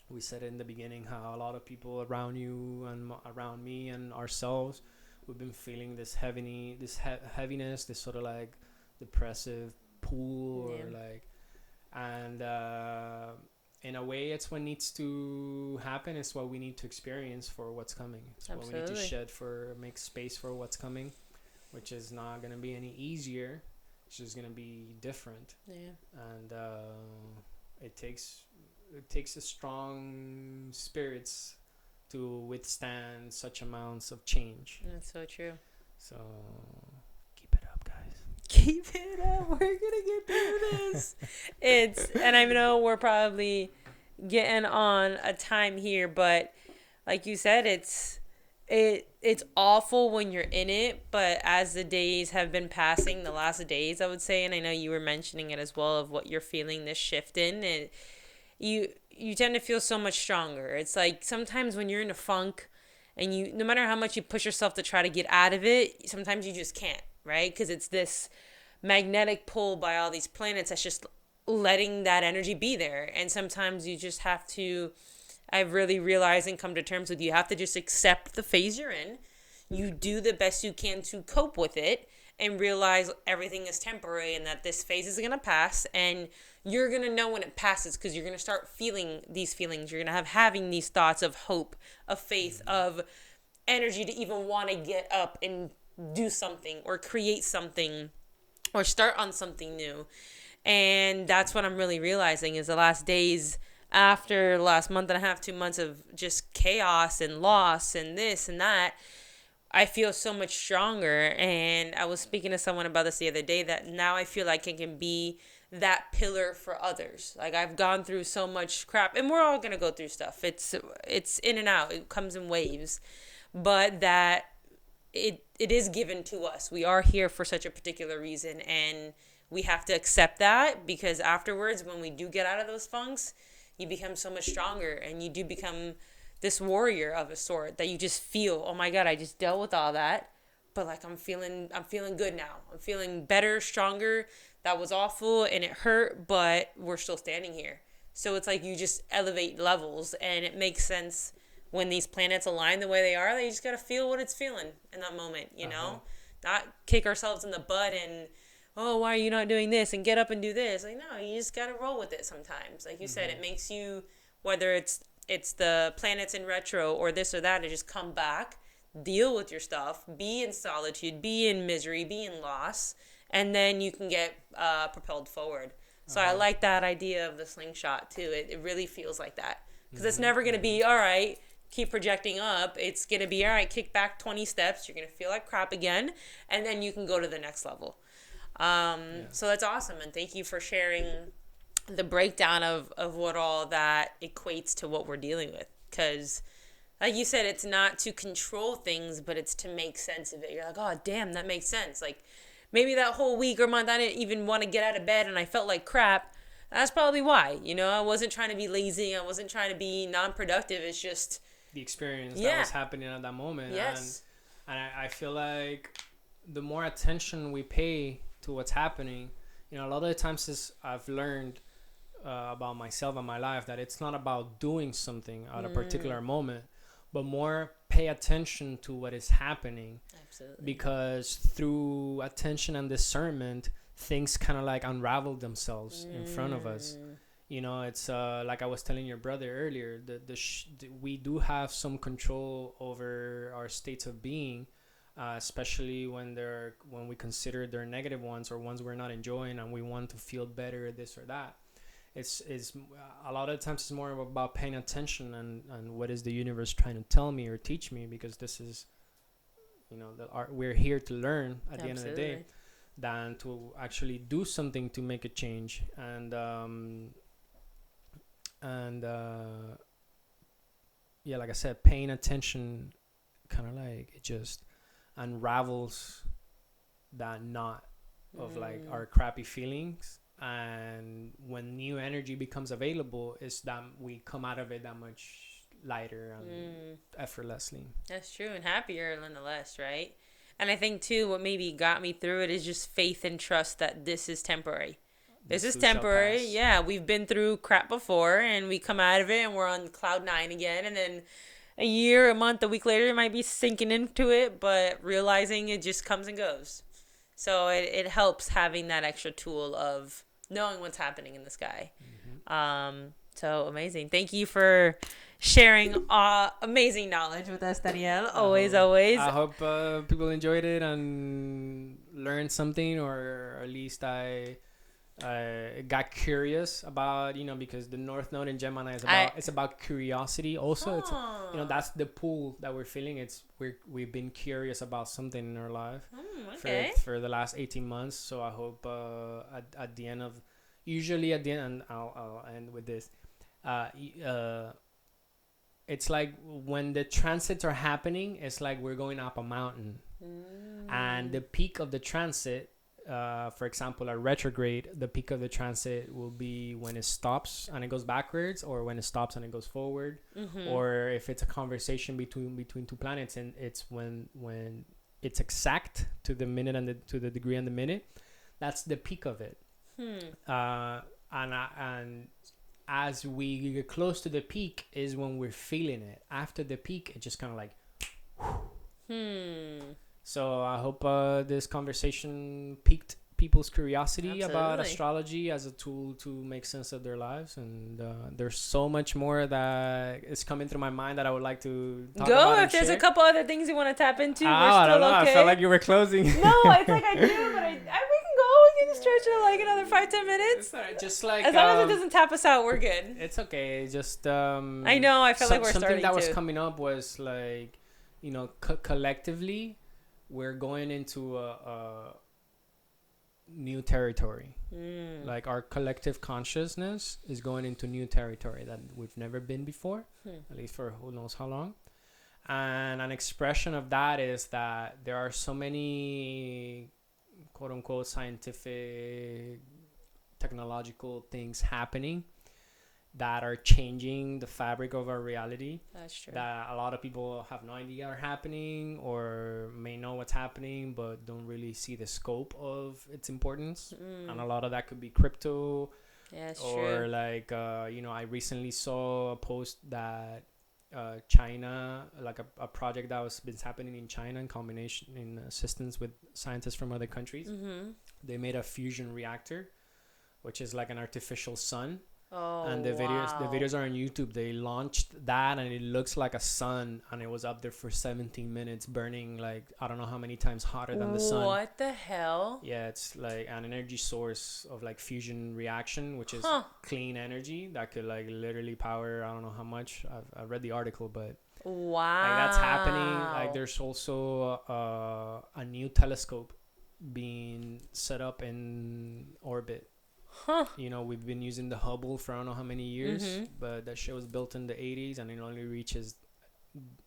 we said in the beginning, how a lot of people around you and around me and ourselves, we've been feeling this heaviness, this sort of, like, depressive pull, or like, and in a way, it's what needs to happen. It's what we need to experience for what's coming. It's Absolutely. What we need to shed for, make space for what's coming, which is not going to be any easier. It's just going to be different. Yeah. And it takes a strong spirits to withstand such amounts of change. That's so true. So keep it up, guys. Keep it up. We're gonna get through this. And I know we're probably getting on a time here, but like you said, it's awful when you're in it, but as the days have been passing, the last days, I would say, and I know you were mentioning it as well, of what you're feeling this shift in, and you tend to feel so much stronger. It's like sometimes when you're in a funk, and you, no matter how much you push yourself to try to get out of it, sometimes you just can't, right? Because it's this magnetic pull by all these planets that's just letting that energy be there. And sometimes you just have to, I've really realized and come to terms with, you have to just accept the phase you're in. You do the best you can to cope with it, and realize everything is temporary, and that this phase is going to pass, and you're going to know when it passes, because you're going to start feeling these feelings. You're going to having these thoughts of hope, of faith, of energy to even want to get up and do something or create something or start on something new. And that's what I'm really realizing is the last days, after the last month and a half, 2 months of just chaos and loss and this and that, I feel so much stronger. And I was speaking to someone about this the other day, that now I feel like it can be that pillar for others. Like, I've gone through so much crap, and we're all going to go through stuff. It's in and out. It comes in waves. But that it is given to us. We are here for such a particular reason, and we have to accept that, because afterwards, when we do get out of those funks, you become so much stronger, and you do become this warrior of a sort, that you just feel, oh my God, I just dealt with all that, but like I'm feeling good now. I'm feeling better, stronger. That was awful and it hurt, but we're still standing here. So it's like you just elevate levels, and it makes sense when these planets align the way they are. That you just gotta feel what it's feeling in that moment, you know? Not kick ourselves in the butt and, oh, why are you not doing this, and get up and do this. Like, no, you just gotta roll with it sometimes. Like you said, it makes you, whether it's the planets in retro or this or that, to just come back, deal with your stuff, be in solitude, be in misery, be in loss, and then you can get propelled forward. So I like that idea of the slingshot too. It really feels like that, because it's never going to be, all right, keep projecting up. It's going to be, all right, kick back 20 steps. You're going to feel like crap again, and then you can go to the next level. So that's awesome, and thank you for sharing the breakdown of what all that equates to what we're dealing with. Because like you said, it's not to control things, but it's to make sense of it. You're like, oh damn, that makes sense. Like, maybe that whole week or month I didn't even want to get out of bed and I felt like crap. That's probably why. I wasn't trying to be lazy. I wasn't trying to be non-productive. It's just the experience that was happening at that moment. Yes. And I feel like the more attention we pay to what's happening, a lot of the times I've learned about myself and my life, that it's not about doing something at a particular moment, but more pay attention to what is happening. Absolutely. Because through attention and discernment, things kind of like unravel themselves in front of us. It's like I was telling your brother earlier, we do have some control over our states of being, especially when we consider they're negative ones, or ones we're not enjoying and we want to feel better, this or that. it's a lot of times it's more about paying attention and what is the universe trying to tell me or teach me, because this is, we're here to learn at the end of the day, than to actually do something to make a change. And yeah, like I said, paying attention kind of like it just unravels that knot of like our crappy feelings, and when new energy becomes available, is that we come out of it that much lighter and effortlessly. That's true, and happier nonetheless, right? And I think too, what maybe got me through it is just faith and trust that this is temporary. This is temporary. Yeah, we've been through crap before, and we come out of it, and we're on cloud 9 again, and then a year, a month, a week later, it might be sinking into it, but realizing it just comes and goes. So it helps having that extra tool of knowing what's happening in the sky. So amazing. Thank you for sharing amazing knowledge with us, Daniel. Always. I hope people enjoyed it and learned something, or at least I got curious about, because the North Node in Gemini is about curiosity also. It's that's the pull that we're feeling. We've been curious about something in our life for the last 18 months. So I hope at the end of, usually at the end, and I'll end with this, it's like when the transits are happening, it's like we're going up a mountain, and the peak of the transit, for example, a retrograde, the peak of the transit will be when it stops and it goes backwards, or when it stops and it goes forward, or if it's a conversation between two planets, and it's when it's exact to the minute and to the degree and the minute. That's the peak of it. And as we get close to the peak is when we're feeling it. After the peak, it just kind of like So I hope this conversation piqued people's curiosity about astrology as a tool to make sense of their lives. And there's so much more that is coming through my mind that I would like to talk about. If there's a couple other things you want to tap into, we're I still don't know. okay. I felt like you were closing. No, it's like I do, but we can go. We can stretch it like another 5-10 minutes. It's all right. Just like as long as it doesn't tap us out, we're good. It's okay. Just I know. I feel like we're starting something that was to. coming up was like, collectively, we're going into a new territory. Like our collective consciousness is going into new territory that we've never been before, at least for who knows how long. And an expression of that is that there are so many quote unquote scientific technological things happening that are changing the fabric of our reality. That's true. That a lot of people have no idea are happening, or may know what's happening but don't really see the scope of its importance. And a lot of that could be crypto. Yeah, it's or true. like I recently saw a post that China, like a project that was been happening in China in combination in assistance with scientists from other countries. They made a fusion reactor, which is like an artificial sun. And the videos are on YouTube. They launched that, and it looks like a sun, and it was up there for 17 minutes burning like I don't know how many times hotter than the sun. What the hell? Yeah, it's like an energy source of like fusion reaction, which is clean energy that could like literally power I don't know how much. I've read the article, but wow, like that's happening. Like there's also a new telescope being set up in orbit. We've been using the Hubble for I don't know how many years, but that shit was built in the 80s and it only reaches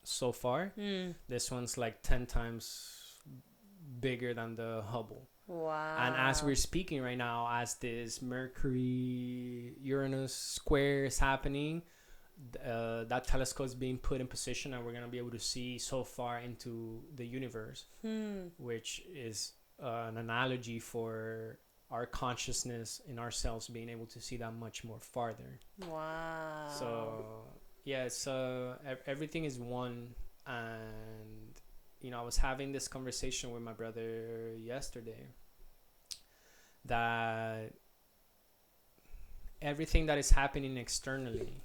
so far. This one's like 10 times bigger than the Hubble. Wow. And as we're speaking right now, as this Mercury Uranus square is happening, that telescope is being put in position, and we're going to be able to see so far into the universe, which is an analogy for our consciousness in ourselves being able to see that much more farther. Wow. So yeah, it's everything is one. And I was having this conversation with my brother yesterday that everything that is happening externally,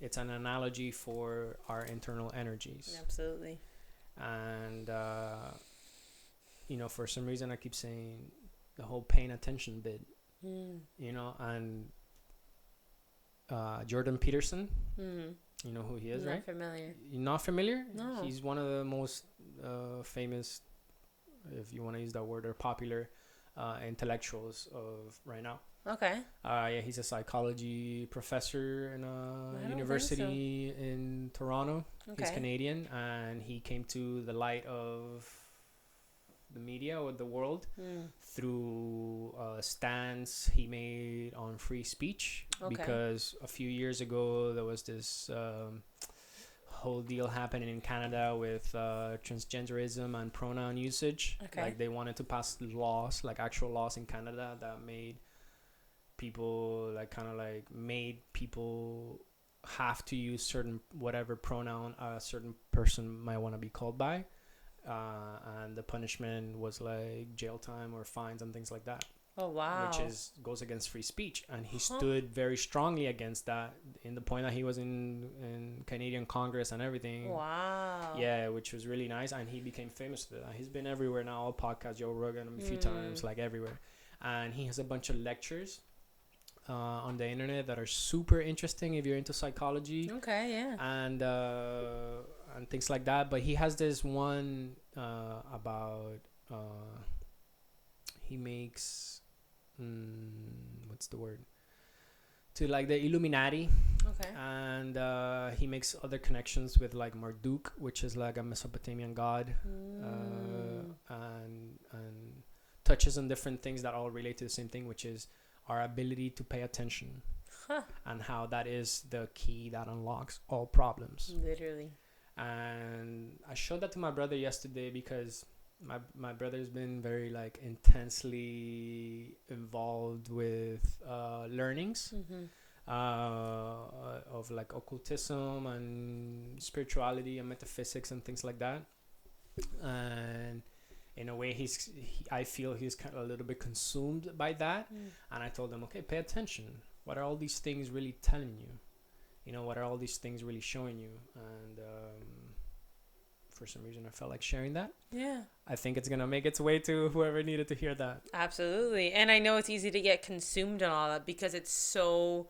it's an analogy for our internal energies. Absolutely. And for some reason I keep saying the whole paying attention bit, and Jordan Peterson. Mm. You know who he is, Not right? familiar. You're not familiar? No. He's one of the most famous, if you want to use that word, or popular intellectuals of right now. Okay. Yeah, he's a psychology professor in a I don't university in Toronto. Okay. He's Canadian, and he came to the light of the media or the world through a stance he made on free speech. Okay. Because a few years ago there was this whole deal happening in Canada with transgenderism and pronoun usage. Okay. Like they wanted to pass laws, like actual laws in Canada, that made people made people have to use certain whatever pronoun a certain person might want to be called by, and the punishment was like jail time or fines and things like that. Oh wow. Which goes against free speech, and he stood very strongly against that in the point that he was in Canadian Congress and everything. Wow. Yeah, which was really nice, and he became famous for that. He's been everywhere now, all podcasts, Joe Rogan a few times, like everywhere, and he has a bunch of lectures on the internet that are super interesting if you're into psychology. Okay, yeah. And things like that. But he has this one about he makes what's the word, to like the Illuminati. Okay. And he makes other connections with like Marduk, which is like a Mesopotamian god, and touches on different things that all relate to the same thing, which is our ability to pay attention, and how that is the key that unlocks all problems. Literally. And I showed that to my brother yesterday because my brother's been very like intensely involved with learnings of like occultism and spirituality and metaphysics and things like that. And in a way I feel he's kind of a little bit consumed by that. And I told him, okay, pay attention. What are all these things really telling you? You know, what are all these things really showing you? And for some reason I felt like sharing that. Yeah. I think it's gonna make its way to whoever needed to hear that. Absolutely. And I know it's easy to get consumed in all that because it's so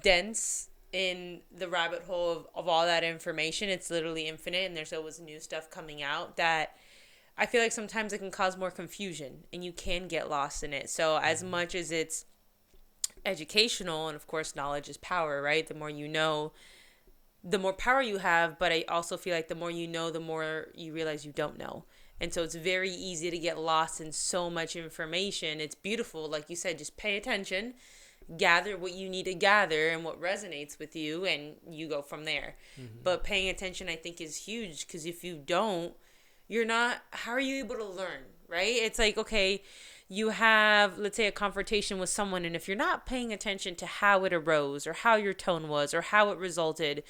dense in the rabbit hole of all that information. It's literally infinite, and there's always new stuff coming out that I feel like sometimes it can cause more confusion and you can get lost in it. So as much as it's educational, and of course knowledge is power, right? The more you know, the more power you have. But I also feel like the more you know, the more you realize you don't know. And so it's very easy to get lost in so much information. It's beautiful. Like you said, just pay attention, gather what you need to gather and what resonates with you, and you go from there. But paying attention, I think, is huge, because if you don't, you're not, how are you able to learn, right? It's like, okay, you have, let's say, a confrontation with someone, and if you're not paying attention to how it arose or how your tone was or how it resulted,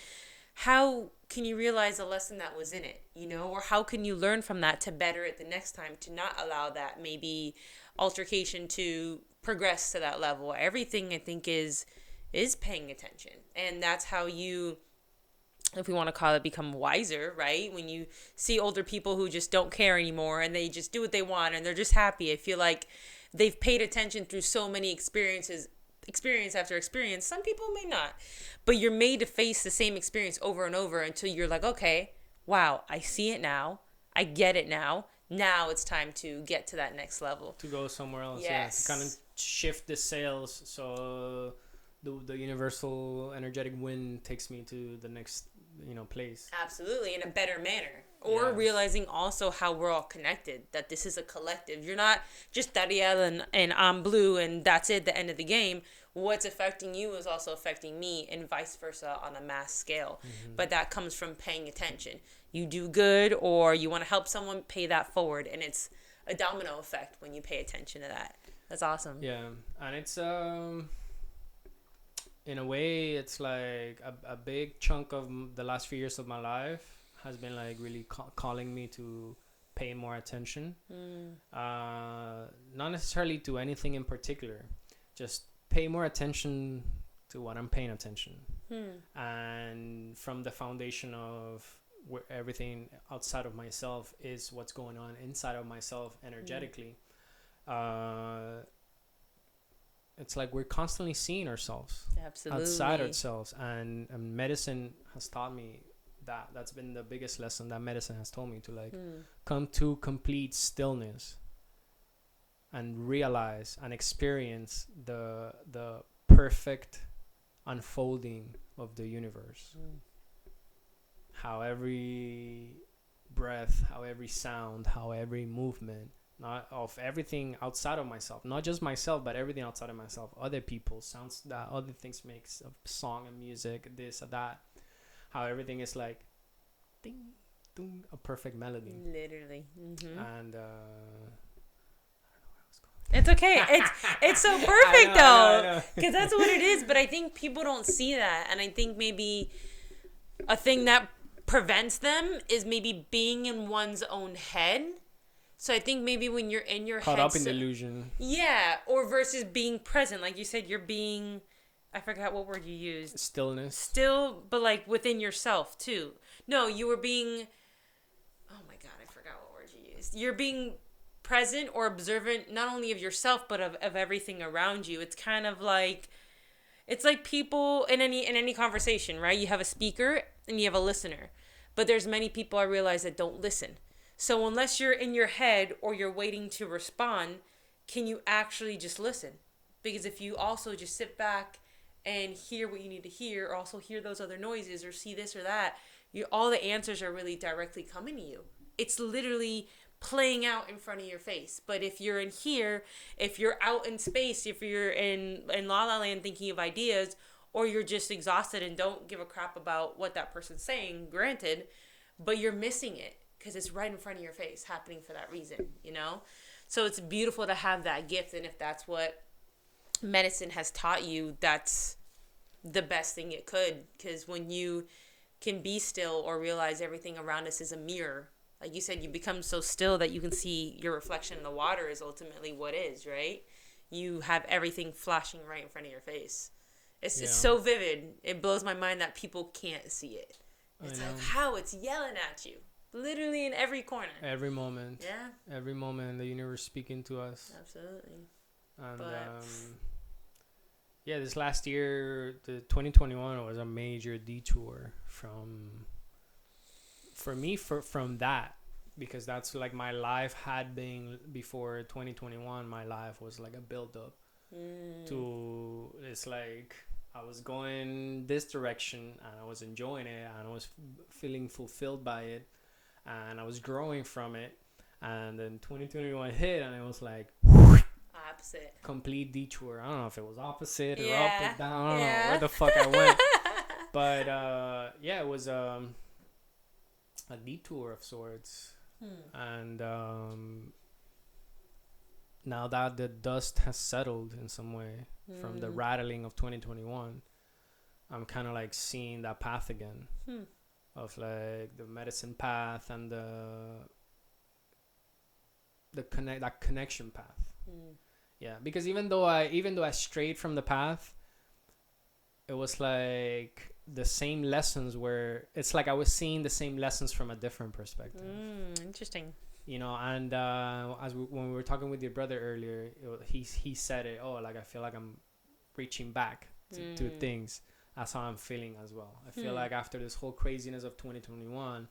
how can you realize a lesson that was in it, you know? Or how can you learn from that to better it the next time, to not allow that maybe altercation to progress to that level? Everything, I think, is paying attention. And that's how you, if we want to call it, become wiser, right? When you see older people who just don't care anymore and they just do what they want and they're just happy, I feel like they've paid attention through so many experience after experience. Some people may not, but you're made to face the same experience over and over until you're like, okay, wow, I see it now. I get it now. Now it's time to get to that next level. To go somewhere else. Yes. Yeah, to kind of shift the sails, so the universal energetic wind takes me to the next, place. Absolutely, in a better manner. Or realizing also how we're all connected, that this is a collective. You're not just Dariel and I'm blue and that's it, the end of the game. What's affecting you is also affecting me, and vice versa on a mass scale. But that comes from paying attention. You do good or you want to help someone, pay that forward. And it's a domino effect when you pay attention to that. That's awesome. Yeah, and it's in a way, it's like a big chunk of the last few years of my life has been like really calling me to pay more attention. Not necessarily to anything in particular, just pay more attention to what I'm paying attention. And from the foundation of where everything outside of myself is what's going on inside of myself energetically. it's like we're constantly seeing ourselves Absolutely. outside ourselves, and medicine has taught me that's been the biggest lesson that medicine has told me, to like come to complete stillness and realize and experience the perfect unfolding of the universe. How every breath, how every sound, how every movement, not of everything outside of myself, not just myself, but everything outside of myself, other people, sounds that other things makes of song and music, this or that, how everything is like ding ding, a perfect melody, literally. And it's okay. It's so perfect though, because that's what it is. But I think people don't see that, and I think maybe a thing that prevents them is maybe being in one's own head. So I think maybe when you're in your caught head, up in the illusion. Yeah, or versus being present, like you said, you're being, I forgot what word you used. Stillness. Still, but like within yourself too. No, you were being, oh my God, I forgot what word you used. You're being present or observant, not only of yourself, but of everything around you. It's kind of like, it's like people in any conversation, right? You have a speaker and you have a listener, but there's many people I realize that don't listen. So unless you're in your head or you're waiting to respond, can you actually just listen? Because if you also just sit back and hear what you need to hear, or also hear those other noises, or see this or that, all the answers are really directly coming to you. It's literally playing out in front of your face. But if you're in here, if you're out in space, if you're in La La Land thinking of ideas, or you're just exhausted and don't give a crap about what that person's saying, granted, but you're missing it because it's right in front of your face, happening for that reason, you know? So it's beautiful to have that gift, and if that's what medicine has taught you, that's the best thing it could, because when you can be still or realize everything around us is a mirror, like you said, you become so still that you can see your reflection in the water is ultimately what is, right? You have everything flashing right in front of your face. It's so vivid. It blows my mind that people can't see it. It's like how it's yelling at you. Literally in every corner. Every moment. Yeah. Every moment the universe speaking to us. Absolutely. And this last year, the 2021 was a major detour from that, because that's like my life had been before 2021. My life was like a build up to, it's like I was going this direction and I was enjoying it and I was feeling fulfilled by it and I was growing from it, and then 2021 hit and it was like opposite, complete detour. I don't know if it was opposite or up or down. I don't know where the fuck I went. But it was a detour of sorts. And now that the dust has settled in some way from the rattling of 2021, I'm kind of like seeing that path again of like the medicine path and that connection path. Yeah, because even though I strayed from the path, it was like the same lessons where it's like I was seeing the same lessons from a different perspective. Interesting. You know, and when we were talking with your brother earlier, he said it. Oh, like I feel like I'm reaching back to things. That's how I'm feeling as well. I feel like after this whole craziness of 2021,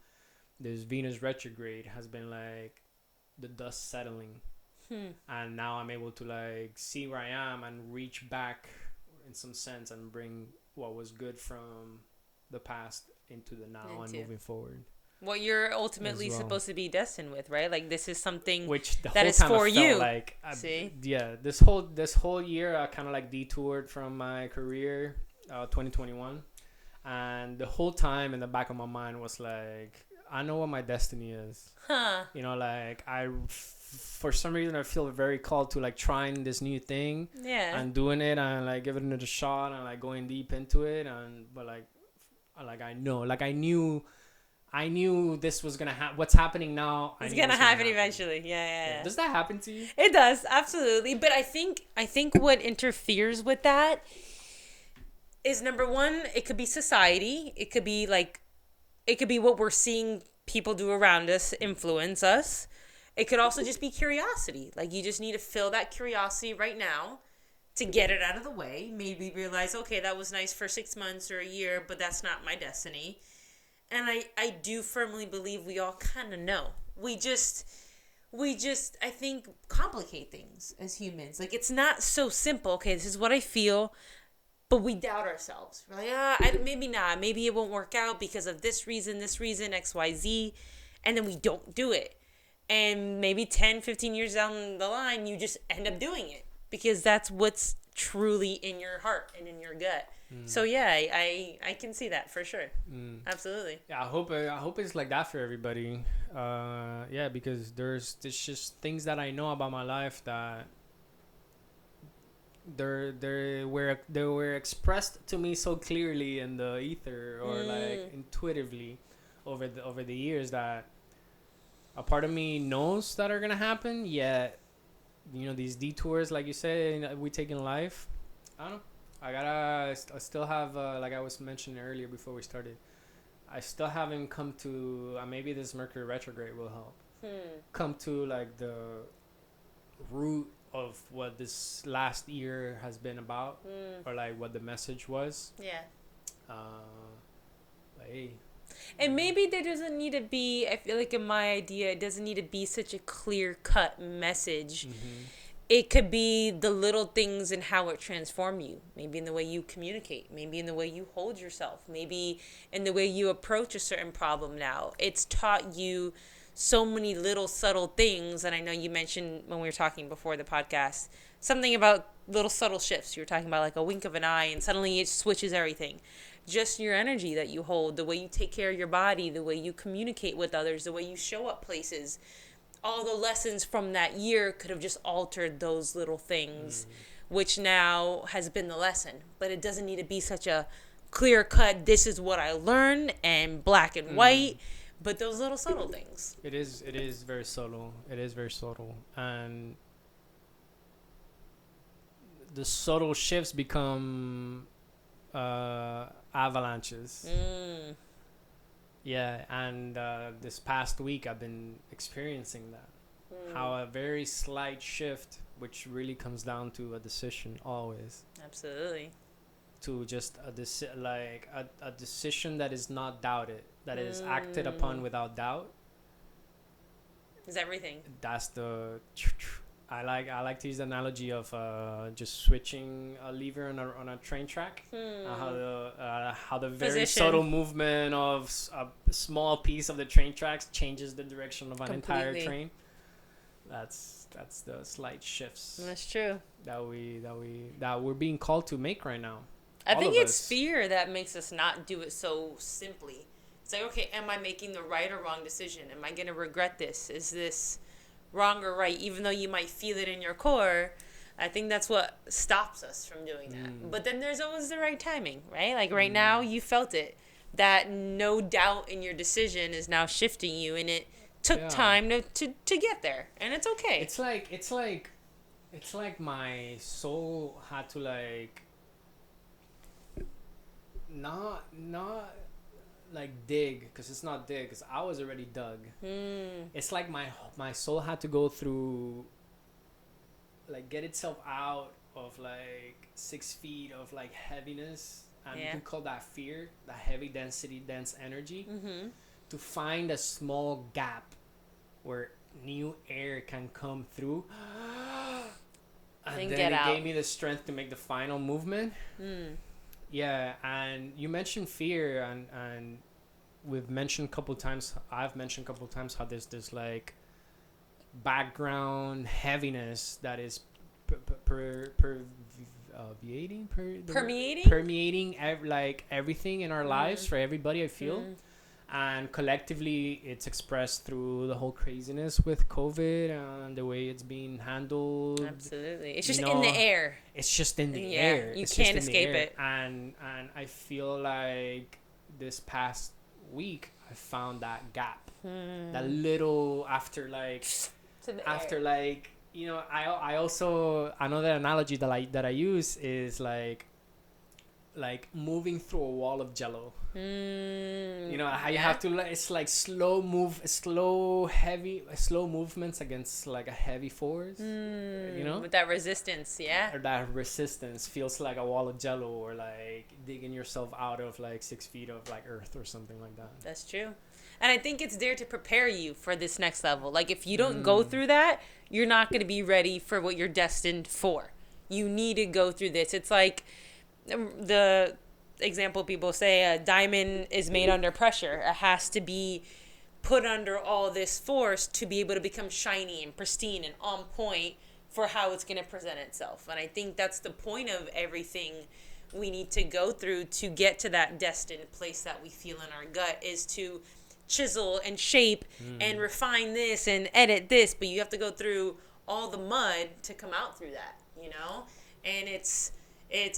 this Venus retrograde has been like the dust settling. And now I'm able to like see where I am and reach back in some sense and bring what was good from the past into the now and moving forward. What you're ultimately supposed to be destined with, right? Like this is something which the that whole is time for I felt you. Like see, this whole year I kind of like detoured from my career, 2021, and the whole time in the back of my mind was like, I know what my destiny is. You know, like for some reason I feel very called to like trying this new thing and doing it and like giving it a shot and like going deep into it, but I knew this was gonna happen. What's happening now, it's gonna happen eventually. Yeah. Does that happen to you? It does, absolutely. But I think what interferes with that is, number one, it could be society. It could be what we're seeing people do around us influence us. It could also just be curiosity. Like you just need to feel that curiosity right now to get it out of the way. Maybe realize, okay, that was nice for 6 months or a year, but that's not my destiny. And I do firmly believe we all kind of know. We just I think complicate things as humans. Like, it's not so simple. Okay, this is what I feel, but we doubt ourselves. We're like, maybe not. Maybe it won't work out because of this reason, XYZ, and then we don't do it. And maybe 10, 15 years down the line, you just end up doing it because that's what's truly in your heart and in your gut. So yeah, I can see that for sure. Absolutely. Yeah, I hope it's like that for everybody. Yeah, because there's just things that I know about my life that they were expressed to me so clearly in the ether or like intuitively over the years that a part of me knows that are gonna happen. Yet, these detours, like you say, we take in life. I don't know. I still have, like I was mentioning earlier before we started, I still haven't come to, maybe this Mercury retrograde will help. Come to like the root of what this last year has been about, or like what the message was. Yeah. Hey. And maybe there doesn't need to be, I feel like in my idea, it doesn't need to be such a clear-cut message. It could be the little things and how it transform you. Maybe in the way you communicate. Maybe in the way you hold yourself. Maybe in the way you approach a certain problem now. It's taught you so many little subtle things. And I know you mentioned when we were talking before the podcast, something about little subtle shifts. You were talking about like a wink of an eye and suddenly it switches everything. Just your energy that you hold, the way you take care of your body, the way you communicate with others, the way you show up places. All the lessons from that year could have just altered those little things, which now has been the lesson. But it doesn't need to be such a clear cut, this is what I learned, and black and white, but those little subtle things. It is very subtle. It is very subtle. And the subtle shifts become avalanches. Yeah, and this past week I've been experiencing that. How a very slight shift, which really comes down to a decision always. Absolutely. To just a decision that is not doubted, that is acted upon without doubt. Is everything. That's the. I like to use the analogy of just switching a lever on a train track. How the very subtle movement of a small piece of the train tracks changes the direction of an entire train. That's the slight shifts. That's true. That we're being called to make right now. I think it's fear that makes us not do it so simply. It's like, okay, am I making the right or wrong decision? Am I gonna regret this? Is this wrong or right? Even though you might feel it in your core, I think that's what stops us from doing that. But then there's always the right timing, right? Like right now you felt it. That no doubt in your decision is now shifting you, and it took time to get there, and it's okay. It's like my soul had to like not like dig, because it's not dig, because I was already dug. It's like my soul had to go through, like, get itself out of like 6 feet of like heaviness, and you can call that fear, that heavy dense energy, to find a small gap where new air can come through. And then it gave me the strength to make the final movement. Yeah, and you mentioned fear, and we've mentioned a couple times. I've mentioned a couple times how there's this like background heaviness that is permeating like everything in our lives for everybody. I feel. And collectively, it's expressed through the whole craziness with COVID and the way it's being handled. Absolutely. It's just in the air. It's just in the air. You can't escape it. And I feel like this past week, I found that gap. That little after like... I also... Another analogy that I use is like like moving through a wall of jello. You know how you Yeah. have to like, it's like slow movements against like a heavy force. You know, With that resistance, yeah. or that resistance feels like a wall of jello, or like digging yourself out of like 6 feet of like earth or something like that. That's true. And I think it's there to prepare you for this next level. Like, if you don't go through that, you're not going to be ready for what you're destined for. You need to go through this. It's like the example people say, a diamond is made under pressure. It has to be put under all this force to be able to become shiny and pristine and on point for how it's going to present itself. And I think that's the point of everything we need to go through to get to that destined place that we feel in our gut, is to chisel and shape and refine this and edit this, but you have to go through all the mud to come out through that, you know? And it's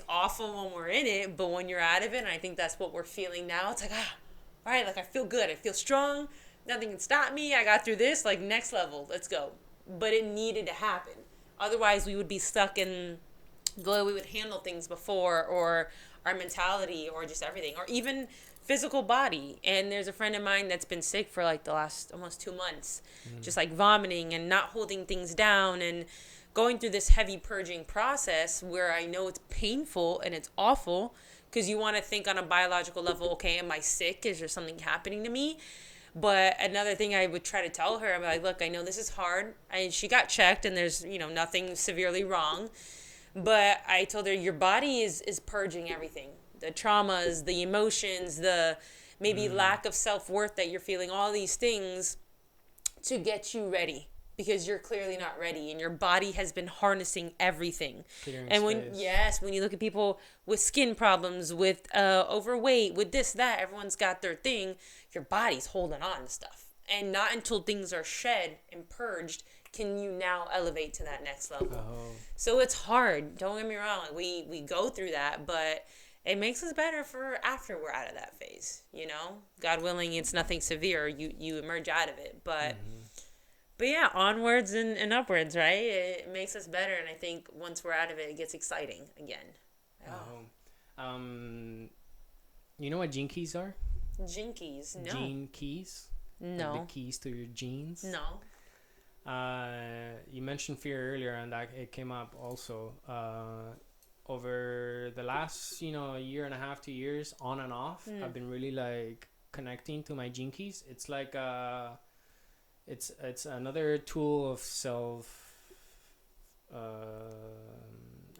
awful when we're in it, but when you're out of it, and I think that's what we're feeling now, it's like, all right, like I feel good, I feel strong, nothing can stop me, I got through this, like next level, let's go. But it needed to happen. Otherwise we would be stuck in the way we would handle things before, or our mentality, or just everything, or even physical body. And there's a friend of mine that's been sick for like the last almost 2 months, just like vomiting and not holding things down and going through this heavy purging process, where I know it's painful and it's awful, because you want to think on a biological level, okay, am I sick? Is there something happening to me? But another thing I would try to tell her, I'm like, look, I know this is hard. She got checked and there's, nothing severely wrong. But I told her, your body is purging everything. The traumas, the emotions, the maybe lack of self-worth that you're feeling, all these things to get you ready, because you're clearly not ready and your body has been harnessing everything. And when you look at people with skin problems, with overweight, with this, that, everyone's got their thing, your body's holding on to stuff. And not until things are shed and purged can you now elevate to that next level. So it's hard. Don't get me wrong. We go through that, but it makes us better for after we're out of that phase. God willing, it's nothing severe. You emerge out of it, but yeah, onwards and upwards, right? It makes us better, and I think once we're out of it, it gets exciting again. You know what gene keys are? Jinkies? No. Gene keys? No. Like the keys to your genes? No. You mentioned fear earlier, and that it came up also. Over the last, year and a half, 2 years, on and off, I've been really like connecting to my gene keys. It's like it's another tool of self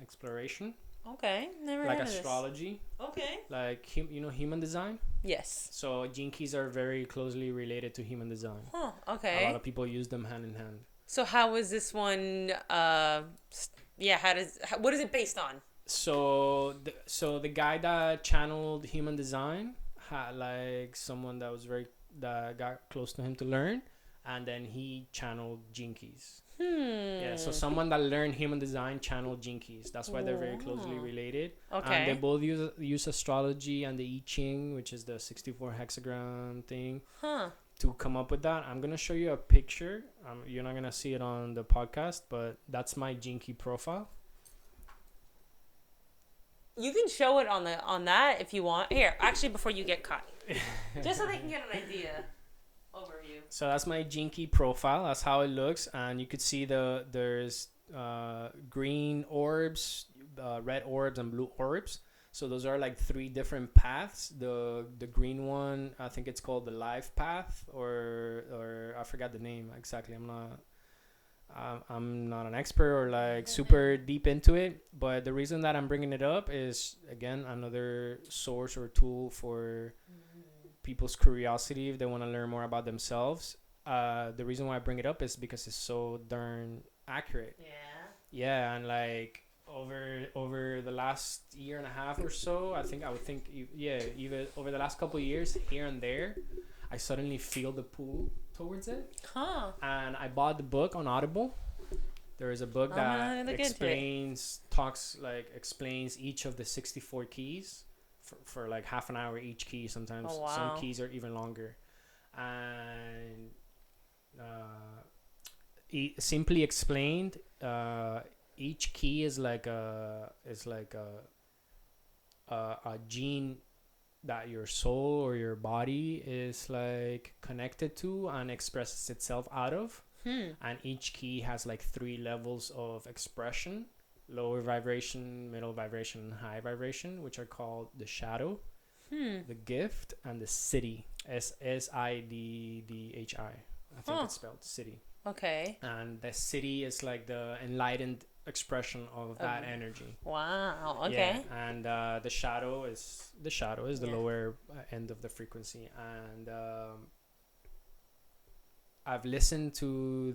exploration. Okay, never like heard of astrology. This. Okay. Like human design. Yes. So gene keys are very closely related to human design. Huh. Okay. A lot of people use them hand in hand. So how is this one? What is it based on? So the guy that channeled human design had like someone that got close to him to learn, and then he channeled gene keys. Yeah, so someone that learned human design channeled gene keys. That's why they're very closely related. Okay. And they both use astrology and the I Ching, which is the 64 hexagram thing, to come up with that. I'm gonna show you a picture. You're not gonna see it on the podcast, but that's my gene key profile. You can show it on that if you want. Here, actually, before you get caught, just so they can get an idea. Overview. So that's my gene key profile. That's how it looks, and you could see there's green orbs, red orbs, and blue orbs. So those are like 3 different paths. The green one, I think it's called the life path, or I forgot the name exactly. I'm not an expert or like super deep into it, but the reason that I'm bringing it up is, again, another source or tool for people's curiosity if they want to learn more about themselves. The reason why I bring it up is because it's so darn accurate. Yeah, and like over the last year and a half or so, even over the last couple of years, here and there, I suddenly feel the pull towards it. And I bought the book on Audible. There is a book that explains each of the 64 keys for like half an hour each key. Sometimes some keys are even longer. And simply explained, each key is like a a gene that your soul or your body is like connected to and expresses itself out of. And each key has like 3 levels of expression: lower vibration, middle vibration, and high vibration, which are called the shadow, the gift, and the siddhi. Siddhi. I think it's spelled siddhi. Okay. And the siddhi is like the enlightened expression of that energy. Wow. Okay. Yeah, and the shadow is the lower end of the frequency. And I've listened to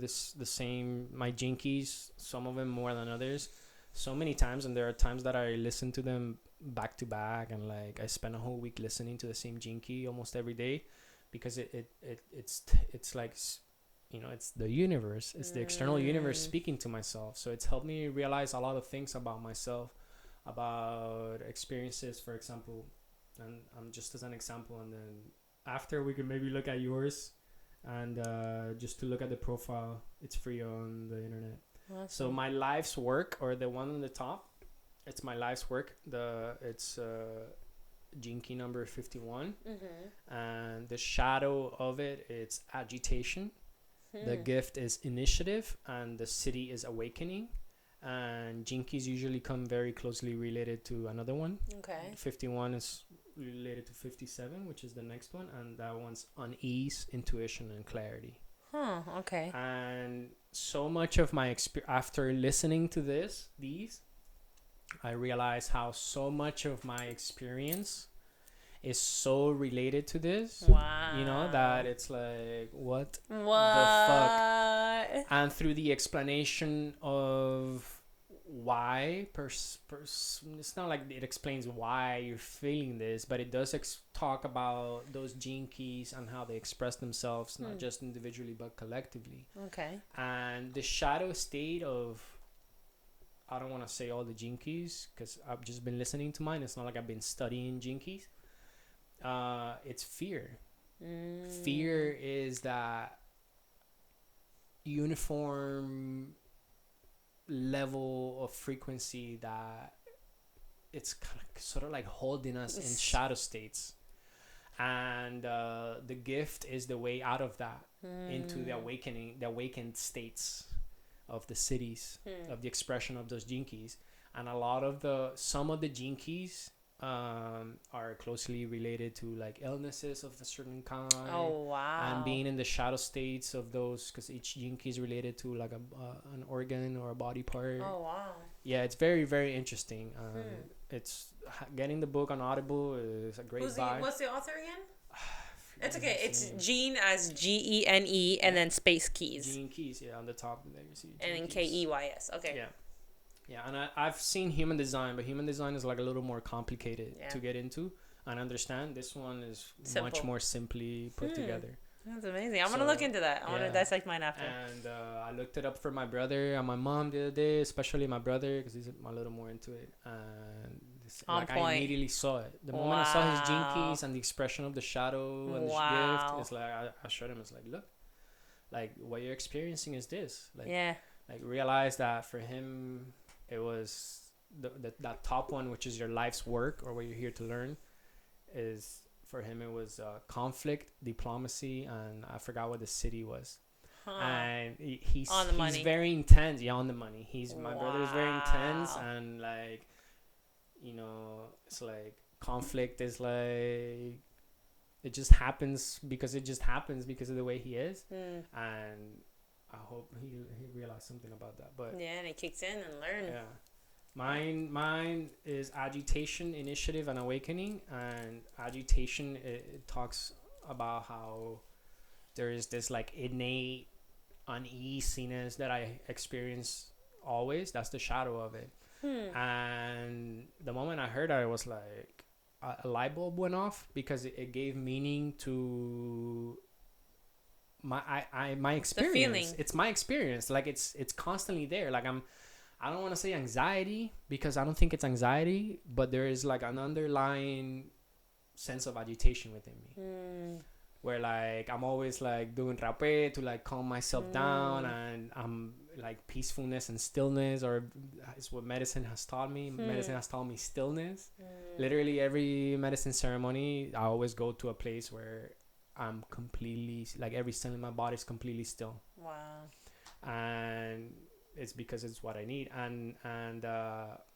my jinkies, some of them more than others, so many times, and there are times that I listen to them back to back, and like I spend a whole week listening to the same jinky almost every day, because it's like, you know, it's the universe, it's the external universe speaking to myself. So it's helped me realize a lot of things about myself, about experiences, for example. And just as an example, and then after we could maybe look at yours, and just to look at the profile, it's free on the internet. Awesome. So my life's work, or the one on the top, it's my life's work. It's gene key number 51, and the shadow of it, it's agitation. The gift is initiative, and the siddhi is awakening. And gene keys usually come very closely related to another one. Okay. 51 is related to 57, which is the next one, and that one's unease, intuition, and clarity. Okay. And so much of my after listening to these, I realized how so much of my experience is so related to this. Wow. You know, that it's like, what the fuck? And through the explanation of why, it's not like it explains why you're feeling this, but it does talk about those gene keys and how they express themselves, not just individually but collectively. Okay. And the shadow state of, I don't want to say all the gene keys because I've just been listening to mine. It's not like I've been studying gene keys. It's fear. Fear is that uniform level of frequency that it's sort of like holding us in shadow states. And the gift is the way out of that, into the awakened states of the cities, of the expression of those gene keys. And some of the gene keys are closely related to like illnesses of a certain kind. Oh wow. And being in the shadow states of those, because each gene key is related to like an organ or a body part. Oh wow. Yeah, it's very, very interesting. It's getting the book on Audible is a great vibe. What's the author again? It's okay. It's Gene as GENE and then space keys. Gene keys, yeah, on the top there you see. And then KEYS. Okay. Yeah. Yeah, and I've seen Human Design, but Human Design is like a little more complicated to get into and understand. This one is much more simply put together. That's amazing. I'm going to look into that. I want to dissect mine after. And I looked it up for my brother and my mom the other day, especially my brother, because he's a little more into it. And I immediately saw it. The moment I saw his gene keys and the expression of the shadow and the gift, it's like, I showed him, it's like, look, like what you're experiencing is this. Like, like realize that for him, it was that top one, which is your life's work or what you're here to learn, is for him it was conflict, diplomacy, and I forgot what the siddhi was. And he's very intense. Yeah, on the money. My brother is very intense, and like, you know, it's like conflict is like it just happens because of the way he is. And I hope he realized something about that. But yeah, and it kicks in and learn. Yeah, mine is agitation, initiative, and awakening. And agitation, it talks about how there is this like innate uneasiness that I experience always. That's the shadow of it. And the moment I heard that, it was like a light bulb went off, because it gave meaning to my experience. It's my experience. Like it's constantly there. Like I don't want to say anxiety, because I don't think it's anxiety, but there is like an underlying sense of agitation within me. where like I'm always like doing rapé to like calm myself down, and I'm like peacefulness and stillness, or is what medicine has taught me. Medicine has taught me stillness. Literally every medicine ceremony, I always go to a place where I'm completely, like, every cell in my body is completely still. Wow. And it's because it's what I need. And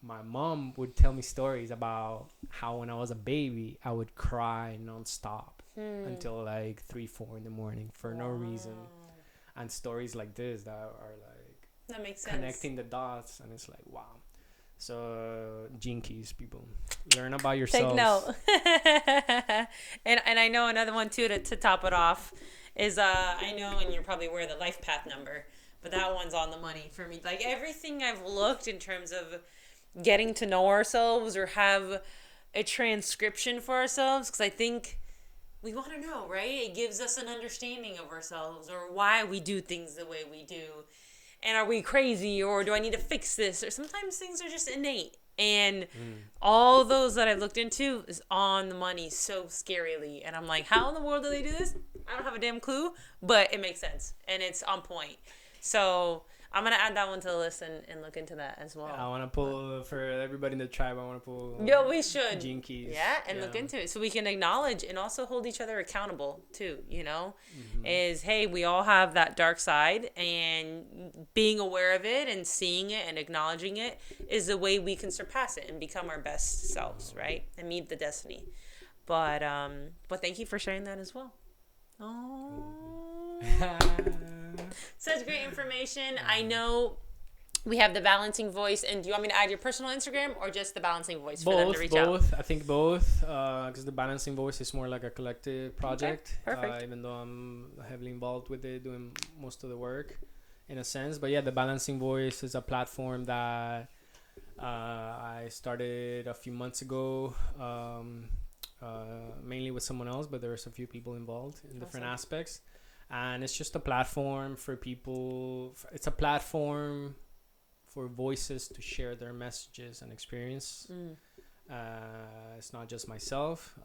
my mom would tell me stories about how when I was a baby, I would cry nonstop until like 3-4 in the morning for no reason. And stories like this that are like, that makes sense, connecting the dots, and it's like, wow. So gene keys, people, learn about yourselves. Take note. and I know another one too to top it off is I know, and you're probably aware of the life path number, but that one's on the money for me. Like everything I've looked in terms of getting to know ourselves or have a transcription for ourselves, because I think we want to know, right? It gives us an understanding of ourselves or why we do things the way we do. And are we crazy, or do I need to fix this? Or sometimes things are just innate. And all those that I looked into is on the money so scarily. And I'm like, how in the world do they do this? I don't have a damn clue, but it makes sense. And it's on point. So I'm going to add that one to the list and look into that as well. I want to pull, for everybody in the tribe, I want to pull we should. gene keys. Yeah, and look into it so we can acknowledge and also hold each other accountable too, you know? Is, hey, we all have that dark side, and being aware of it and seeing it and acknowledging it is the way we can surpass it and become our best selves, right? And meet the destiny. But thank you for sharing that as well. Oh. Such great information. I know we have the Balancing Voice, and do you want me to add your personal Instagram or just the Balancing Voice for them to reach out? I think both, because the Balancing Voice is more like a collective project. Okay, perfect. Even though I'm heavily involved with it, doing most of the work in a sense. But yeah, the Balancing Voice is a platform that I started a few months ago, mainly with someone else, but there's a few people involved in different aspects. And it's just a platform for people. It's a platform for voices to share their messages and experience. It's not just myself.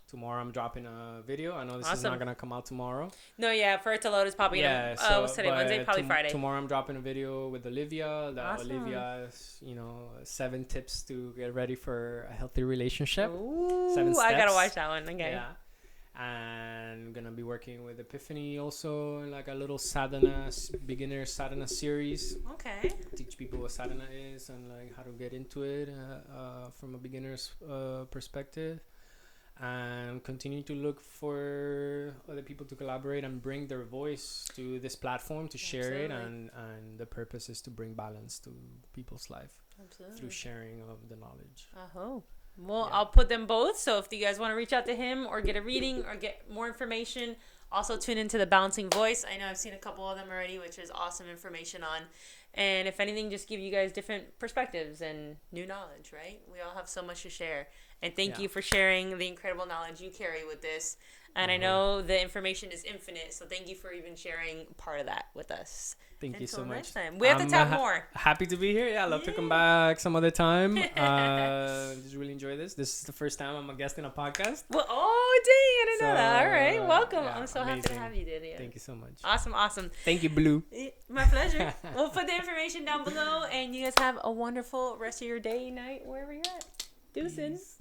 Tomorrow I'm dropping a video. I know this is not going to come out tomorrow. No, yeah, for it to load, it's probably going to... what's today? Wednesday? Probably Friday. Tomorrow I'm dropping a video with Olivia. Olivia's, 7 tips to get ready for a healthy relationship. Ooh, 7 steps. I got to watch that one. Okay. Yeah. And I'm gonna be working with Epiphany also, like a little beginner sadhana series. Okay. Teach people what sadhana is and like how to get into it from a beginner's perspective, and continue to look for other people to collaborate and bring their voice to this platform to share it, and the purpose is to bring balance to people's life through sharing of the knowledge. Well, I'll put them both. So if you guys want to reach out to him or get a reading or get more information, also tune into the Balancing Voice. I know I've seen a couple of them already, which is awesome information on. And if anything, just give you guys different perspectives and new knowledge, right? We all have so much to share. And thank you for sharing the incredible knowledge you carry with this. And I know the information is infinite, so thank you for even sharing part of that with us. Thank you so much. Next time. We have to talk more. Happy to be here. Yeah, I'd love to come back some other time. Just really enjoy this. This is the first time I'm a guest in a podcast. Well, dang, I didn't know that. All right, welcome. Yeah, I'm so happy to have you, Dariel. Thank you so much. Awesome. Thank you, Blue. My pleasure. We'll put the information down below, and you guys have a wonderful rest of your day, night, wherever you're at. Deuces.